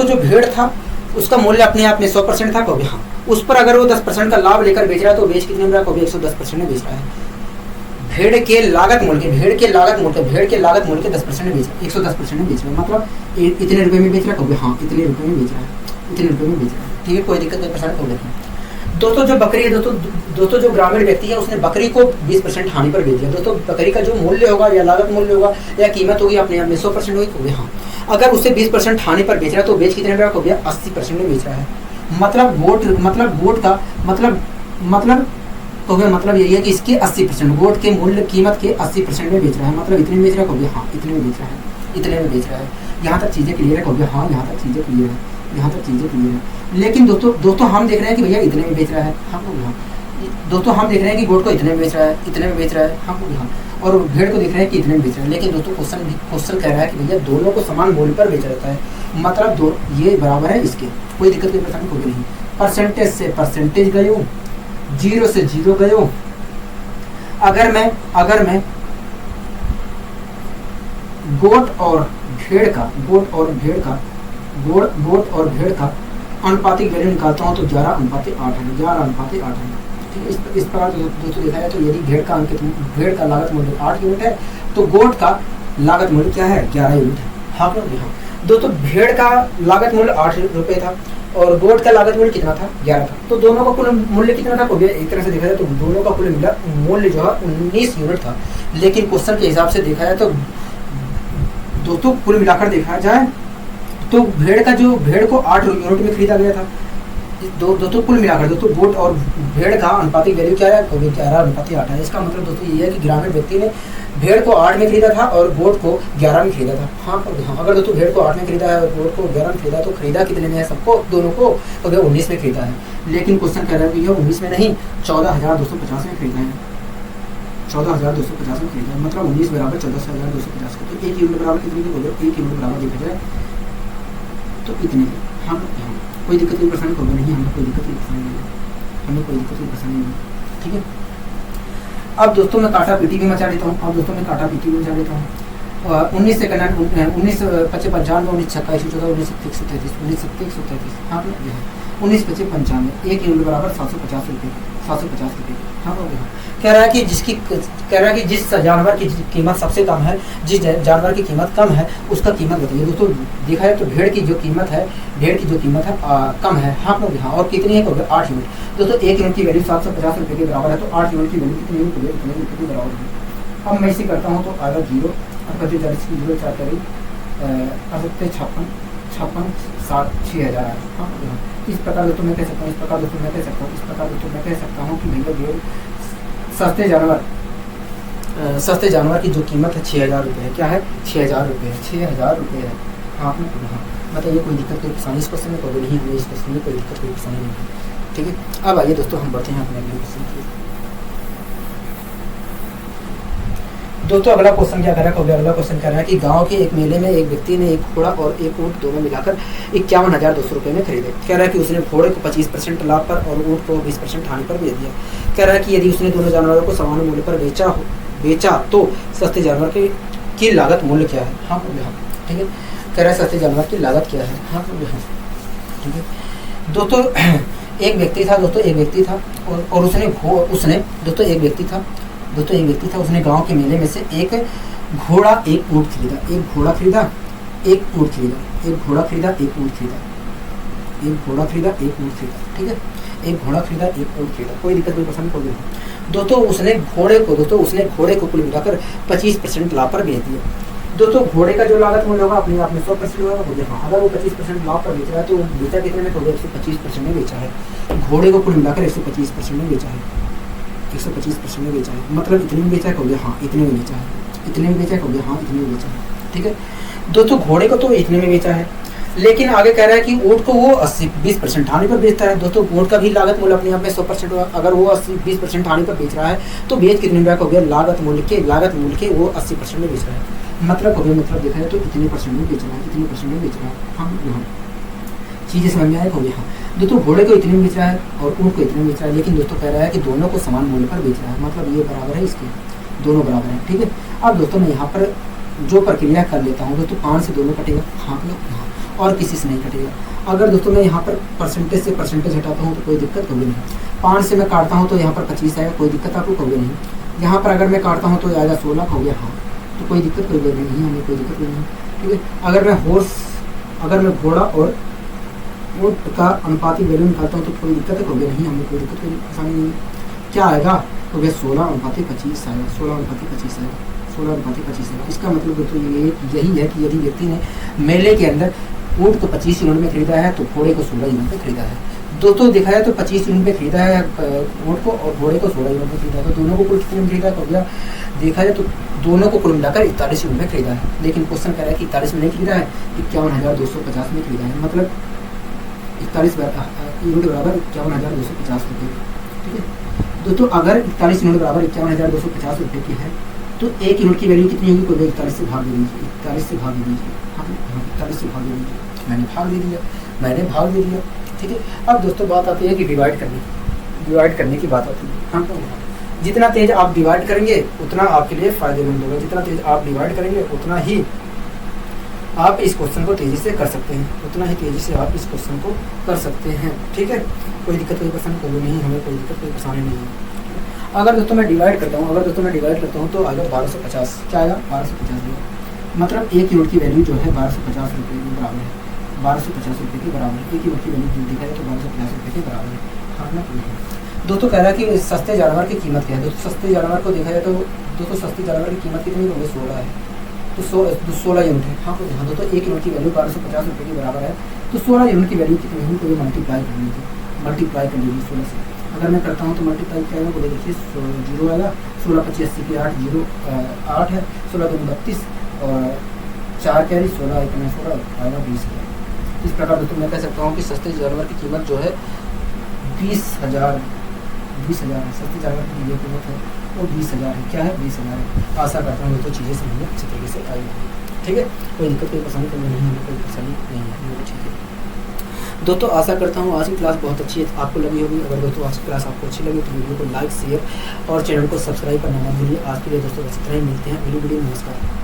जो भेड़ था उसका मूल्य अपने आप में 100% था। कभी हाँ, उस पर अगर वो 10% का लाभ लेकर बेच रहा है तो बेच कितने में, कभी 110% में बेच रहा है। भेड़ के लागत मूल्य के 10% में बेच रहा है, 110% में बेच रहा है, मतलब इतने रुपए में बेच रहा है। कभी हाँ, इतने रुपए में बेच रहा है। ठीक है, कोई दिक्कत कोई परेशानी हो नहीं। दोस्तों जो बकरी है, दोस्तों जो ग्रामीण व्यक्ति है उसने बकरी को 20% हानि पर बेच दिया। दोस्तों बकरी का जो मूल्य होगा या लागत मूल्य होगा या कीमत होगी अपने आप में 100% होगी। हाँ, अगर उसे 20% हानि पर बेच रहा है तो बेच कितने में, 80% में बेच रहा है। मतलब गोट का मतलब तो गया, मतलब यही है कि इसके 80% गोट के मूल्य कीमत के 80% में बेच रहा है, मतलब इतने में बेच रहा है, हो गया हाँ इतने में बेच रहा है, इतने में बेच रहा है। यहाँ तक चीज़ें क्लियर है, हो गया हाँ यहाँ तक चीज़ें क्लियर है, यहाँ तक चीज़ें क्लियर है। लेकिन दोस्तों हम देख रहे हैं कि भैया इतने में बेच रहा है, हाँ हो गया। दोस्तों हम देख रहे हैं कि गोट को इतने में बेच रहा है, इतने में बेच रहा है, हाँ हो गया। और भेड़ को देख रहे हैं कि इतने में बेच रहा है। लेकिन दोस्तों क्वेश्चन कह रहा है कि भैया दोनों को समान मूल्य पर बेचा जाता है, मतलब दो ये बराबर है इसके, कोई दिक्कत कोई परेशानी होगी नहीं। परसेंटेज से परसेंटेज गयो, जीरो से जीरो गयो। अगर मैं गोट और भेड़ का अनुपातिक वैल्यू निकालता हूँ तो 11:8 है, 11:8 है। ठीक है, इस प्रकार दोस्तों देखा जाए तो यदि भेड़ का लागत मूल्य 8 यूनिट है तो गोट का लागत मूल्य क्या है, 11 यूनिट है। हाँ दोस्तों भेड़ का लागत मूल्य 8 रुपये था और गोट का लागत मूल्य कितना था, 11 था। तो दोनों का कुल मूल्य कितना था, एक तरह से देखा जाए तो दोनों का कुल मूल्य जो है 19 यूनिट था। लेकिन क्वेश्चन के हिसाब से देखा जाए तो दोस्तों कुल मिलाकर देखा जाए तो भेड़ को 8 यूनिट में खरीदा गया था। दोस्तों कुल मिलाकर दोस्तों गोट और भेड़ का अनुपातिक वैल्यू क्या है, 11:8 है। इसका मतलब दोस्तों ये है कि ग्रामीण व्यक्ति ने भेड़ को 8 में खरीदा था और गोट को 11 में खरीदा था। हाँ अगर दोस्तों भेड़ को 8 में खरीदा है और गोट को 11 में खरीदा तो खरीदा कितने में है सबको, दोनों को, तो 19 में खरीदा है। लेकिन क्वेश्चन कह रहा है कि ये 19 में नहीं 14,250 में खरीदा है, 14,250 में खरीदा है, मतलब 19 बराबर 14,250 का। तो 1 यूनिट बराबर कितने की हो गया, 1 यूनिट बराबर देखा जाए तो इतने की। हाँ कोई दिक्कत कोई परेशानी होगी नहीं, हमें कोई दिक्कत कोई परेशानी नहीं, ठीक है। अब दोस्तों मैं काटा पीटी भी मचा देता हूँ, 19 से 19 25 95 19 छक्का 14 19 33 19 33। हाँ 19 25 95 1 यूनिट बराबर 750 रुपये। हाँ कह रहा है कि जिस जानवर की कीमत सबसे कम है, जिस जानवर की कीमत कम है उसका कीमत बताइए। दोस्तों देखा जाए तो भेड़ की जो कीमत है कम है। हाँ हाँ और कितनी है, 8 यूनिट। दोस्तों 1 यूनिट की वैल्यू 750 रुपये के बराबर है, तो 8 यूनिट की वैल्यू कितनी यूनिट के बराबर है। अब मैं इसे करता हूँ तो आएगा 0 और 40 की 0 4 करी 56 60 6,000 है। हाँ इस प्रकार दोस्तों मैं कह सकता हूँ, कि भैया भेड़ सस्ते जानवर की जो कीमत है 6,000 रुपये है। क्या है, 6,000 रुपये है। हाँ मतलब कोई दिक्कत कोई परेशानी इस क्वेश्चन में कोई नहीं है, इस क्वेश्चन में कोई दिक्कत कोई परेशानी नहीं है, ठीक है। अब आइए दोस्तों हम बढ़ते हैं अपने अगले क्वेश्चन की। दोस्तों अगला क्वेश्चन क्या कर रहा है, अगला क्वेश्चन कर रहा है कि गांव के एक मेले में एक व्यक्ति ने एक घोड़ा और एक ऊँट दोनों मिलाकर 51,200 रुपये में खरीदे। कह रहा है कि उसने घोड़े को 25% लाभ पर और ऊँट को 20% हानि पर बेच दिया। कह रहा है कि यदि उसने दोनों जानवरों को समान मूल्य पर बेचा तो सस्ते जानवर की लागत मूल्य क्या है। हाँ ठीक है, कह रहा है सस्ते जानवर की लागत क्या है। हाँ ठीक है दोस्तों एक व्यक्ति था और एक व्यक्ति था उसने गांव के मेले में से एक घोड़ा एक ऊँट खरीदा, ठीक है। एक घोड़ा खरीदा, एक ऊँट खरीदा, कोई दिक्कत कोई पसंद कोई नहीं। दोस्तों उसने घोड़े को कुल मिलाकर 25% लाभ पर बेच दिया। दोस्तों घोड़े का जो लागत मूल्य होगा अपने आप में 100% होगा। हाँ अगर वो 25% लाभ पर बेच रहा है तो बेचा कितने में, 125% में बेचा है। घोड़े को कुल मिलाकर 125% में बेचा है, 125% में बेचा है, मतलब इतने में बेचा है। हाँ इतने में बेचा है, हाँ इतने में बेचा है, ठीक है। दोस्तों घोड़े को तो इतने में बेचा है, लेकिन आगे कह रहा है कि ऊँट को वो 20% हानि पर बेचता है। दोस्तों ऊँट का भी लागत मूल्य अपने आप में 100% होगा। अगर वो 20% हानि पर बेच रहा है तो बेच कितने में हो गया, लागत मूल्य के वो 80% में बेच रहा है। मतलब देखा जाए तो इतने परसेंट में बेच रहा है, हाँ चीज़ें समझ में आए हो गया। हाँ दोस्तों घोड़े को इतने में बेच रहा है और ऊँट को इतने में बेच रहा है, लेकिन दोस्तों कह रहा है कि दोनों को समान मूल्य पर बेच रहा है, मतलब ये बराबर है, इसके दोनों बराबर है, ठीक है। अब दोस्तों मैं यहाँ पर जो प्रक्रिया कर लेता हूँ दोस्तों 5 से दोनों कटेगा, हाँ और किसी से नहीं कटेगा। अगर दोस्तों मैं यहाँ पर परसेंटेज से परसेंटेज हटाता हूँ तो कोई दिक्कत होगी नहीं। 5 से मैं काटता हूँ तो यहाँ पर 25 आएगा, कोई दिक्कत आपको होगी नहीं। यहाँ पर अगर मैं काटता हूँ तो आएगा 16 हो गया, हाँ तो कोई दिक्कत कोई नहीं, हमें कोई दिक्कत नहीं, ठीक है। अगर मैं घोड़ा और ऊँट का अनुपातिक वैल्यू निकालता हूँ तो कोई दिक्कत होगी नहीं, हमें कोई दिक्कत कोई परेशानी नहीं। क्या आएगा तो भैया 16:25 आएगा, 16:25 आएगा। इसका मतलब दोस्तों ये यही है कि यदि व्यक्ति ने मेले के अंदर ऊँट को 25 यूनिट में खरीदा है तो घोड़े को 16 यूनिट में खरीदा है। दोस्तों देखा जाए तो 25 यूनिट में खरीदा है ऊँट को और घोड़े को 16 यूनिट में खरीदा है, तो दोनों को कुल कितने में खरीदा है तो भैया देखा जाए तो दोनों को कुल मिलाकर 41 यूनिट में खरीदा है। लेकिन क्वेश्चन कह रहा है कि 41 में नहीं खरीदा है, 51,250 में खरीदा है, मतलब 41 यूनिट बराबर 51,250 रुपये। ठीक है दोस्तों, अगर 41 यूनिट बराबर 51,250 रुपये की है तो एक यूनिट की वैल्यू कितनी होगी, कोई 41 से भाग दे दीजिए, 41 से भाग दे दीजिए, हाँ 41 से भाग दे दीजिए, मैंने भाग दे दिया। ठीक है, अब दोस्तों बात आती है कि डिवाइड करने की बात आती है। हाँ, जितना तेज आप डिवाइड करेंगे उतना आपके लिए फायदेमंद होगा, जितना तेज आप डिवाइड करेंगे उतना ही आप इस क्वेश्चन को तेजी से कर सकते हैं, ठीक है, कोई दिक्कत कोई परेशानी कोई नहीं, हमें कोई दिक्कत कोई परेशानी नहीं है। अगर दोस्तों मैं डिवाइड करता हूँ तो आएगा 1250, क्या आएगा 1250, मतलब एक यूनिट की वैल्यू जो है 1250 रुपये के बराबर है, 1250 रुपये के बराबर है। एक यूनिट की वैल्यू दिखा है तो 1250 रुपये के बराबर है। हाँ ना, दोस्तों कह रहा है कि सस्ते जानवर की कीमत क्या है। दोस्तों सस्ते जानवर को देखा जाए तो दोस्तों सस्ते जानवर की कीमत कितनी होगी, 16 है, तो 16 यूनिट है। हाँ दोस्तों एक यूनिट की वैल्यू 1250 रुपये के बराबर है, तो 16 यूनिट की वैल्यू कितनी होगी, तो ये मल्टीप्लाई कर लीजिए 16 से। अगर मैं करता हूँ तो मल्टीप्लाई क्या आएगा, बोले देखिए 0 आएगा, 16 25 80 की 8 0 8 है, 16 2 32 और 4 कैरी 16 इतना 16 आएगा 20 का। इस प्रकार दोस्तों मैं कह सकता हूँ कि सस्ते जानवर की कीमत जो है 20,000 है। सस्ते जानवर की जो कीमत है वो 20,000 है। क्या है, 20,000 है। आशा करता हूँ दोस्तों चीज़ें समझ में अच्छी तरीके से आई होंगी। ठीक है, कोई दिक्कत कोई परेशानी तो नहीं है, कोई परेशानी नहीं है, मेरे ठीक है दोस्तों। आशा करता हूँ आज की क्लास बहुत अच्छी है आपको लगी होगी। अगर दोस्तों आज की क्लास आपको अच्छी लगी तो वीडियो को लाइक शेयर और चैनल को सब्सक्राइब करना मत भूलिए। आज के लिए दोस्तों बस इतना ही, मिलते हैं अगली वीडियो। नमस्कार।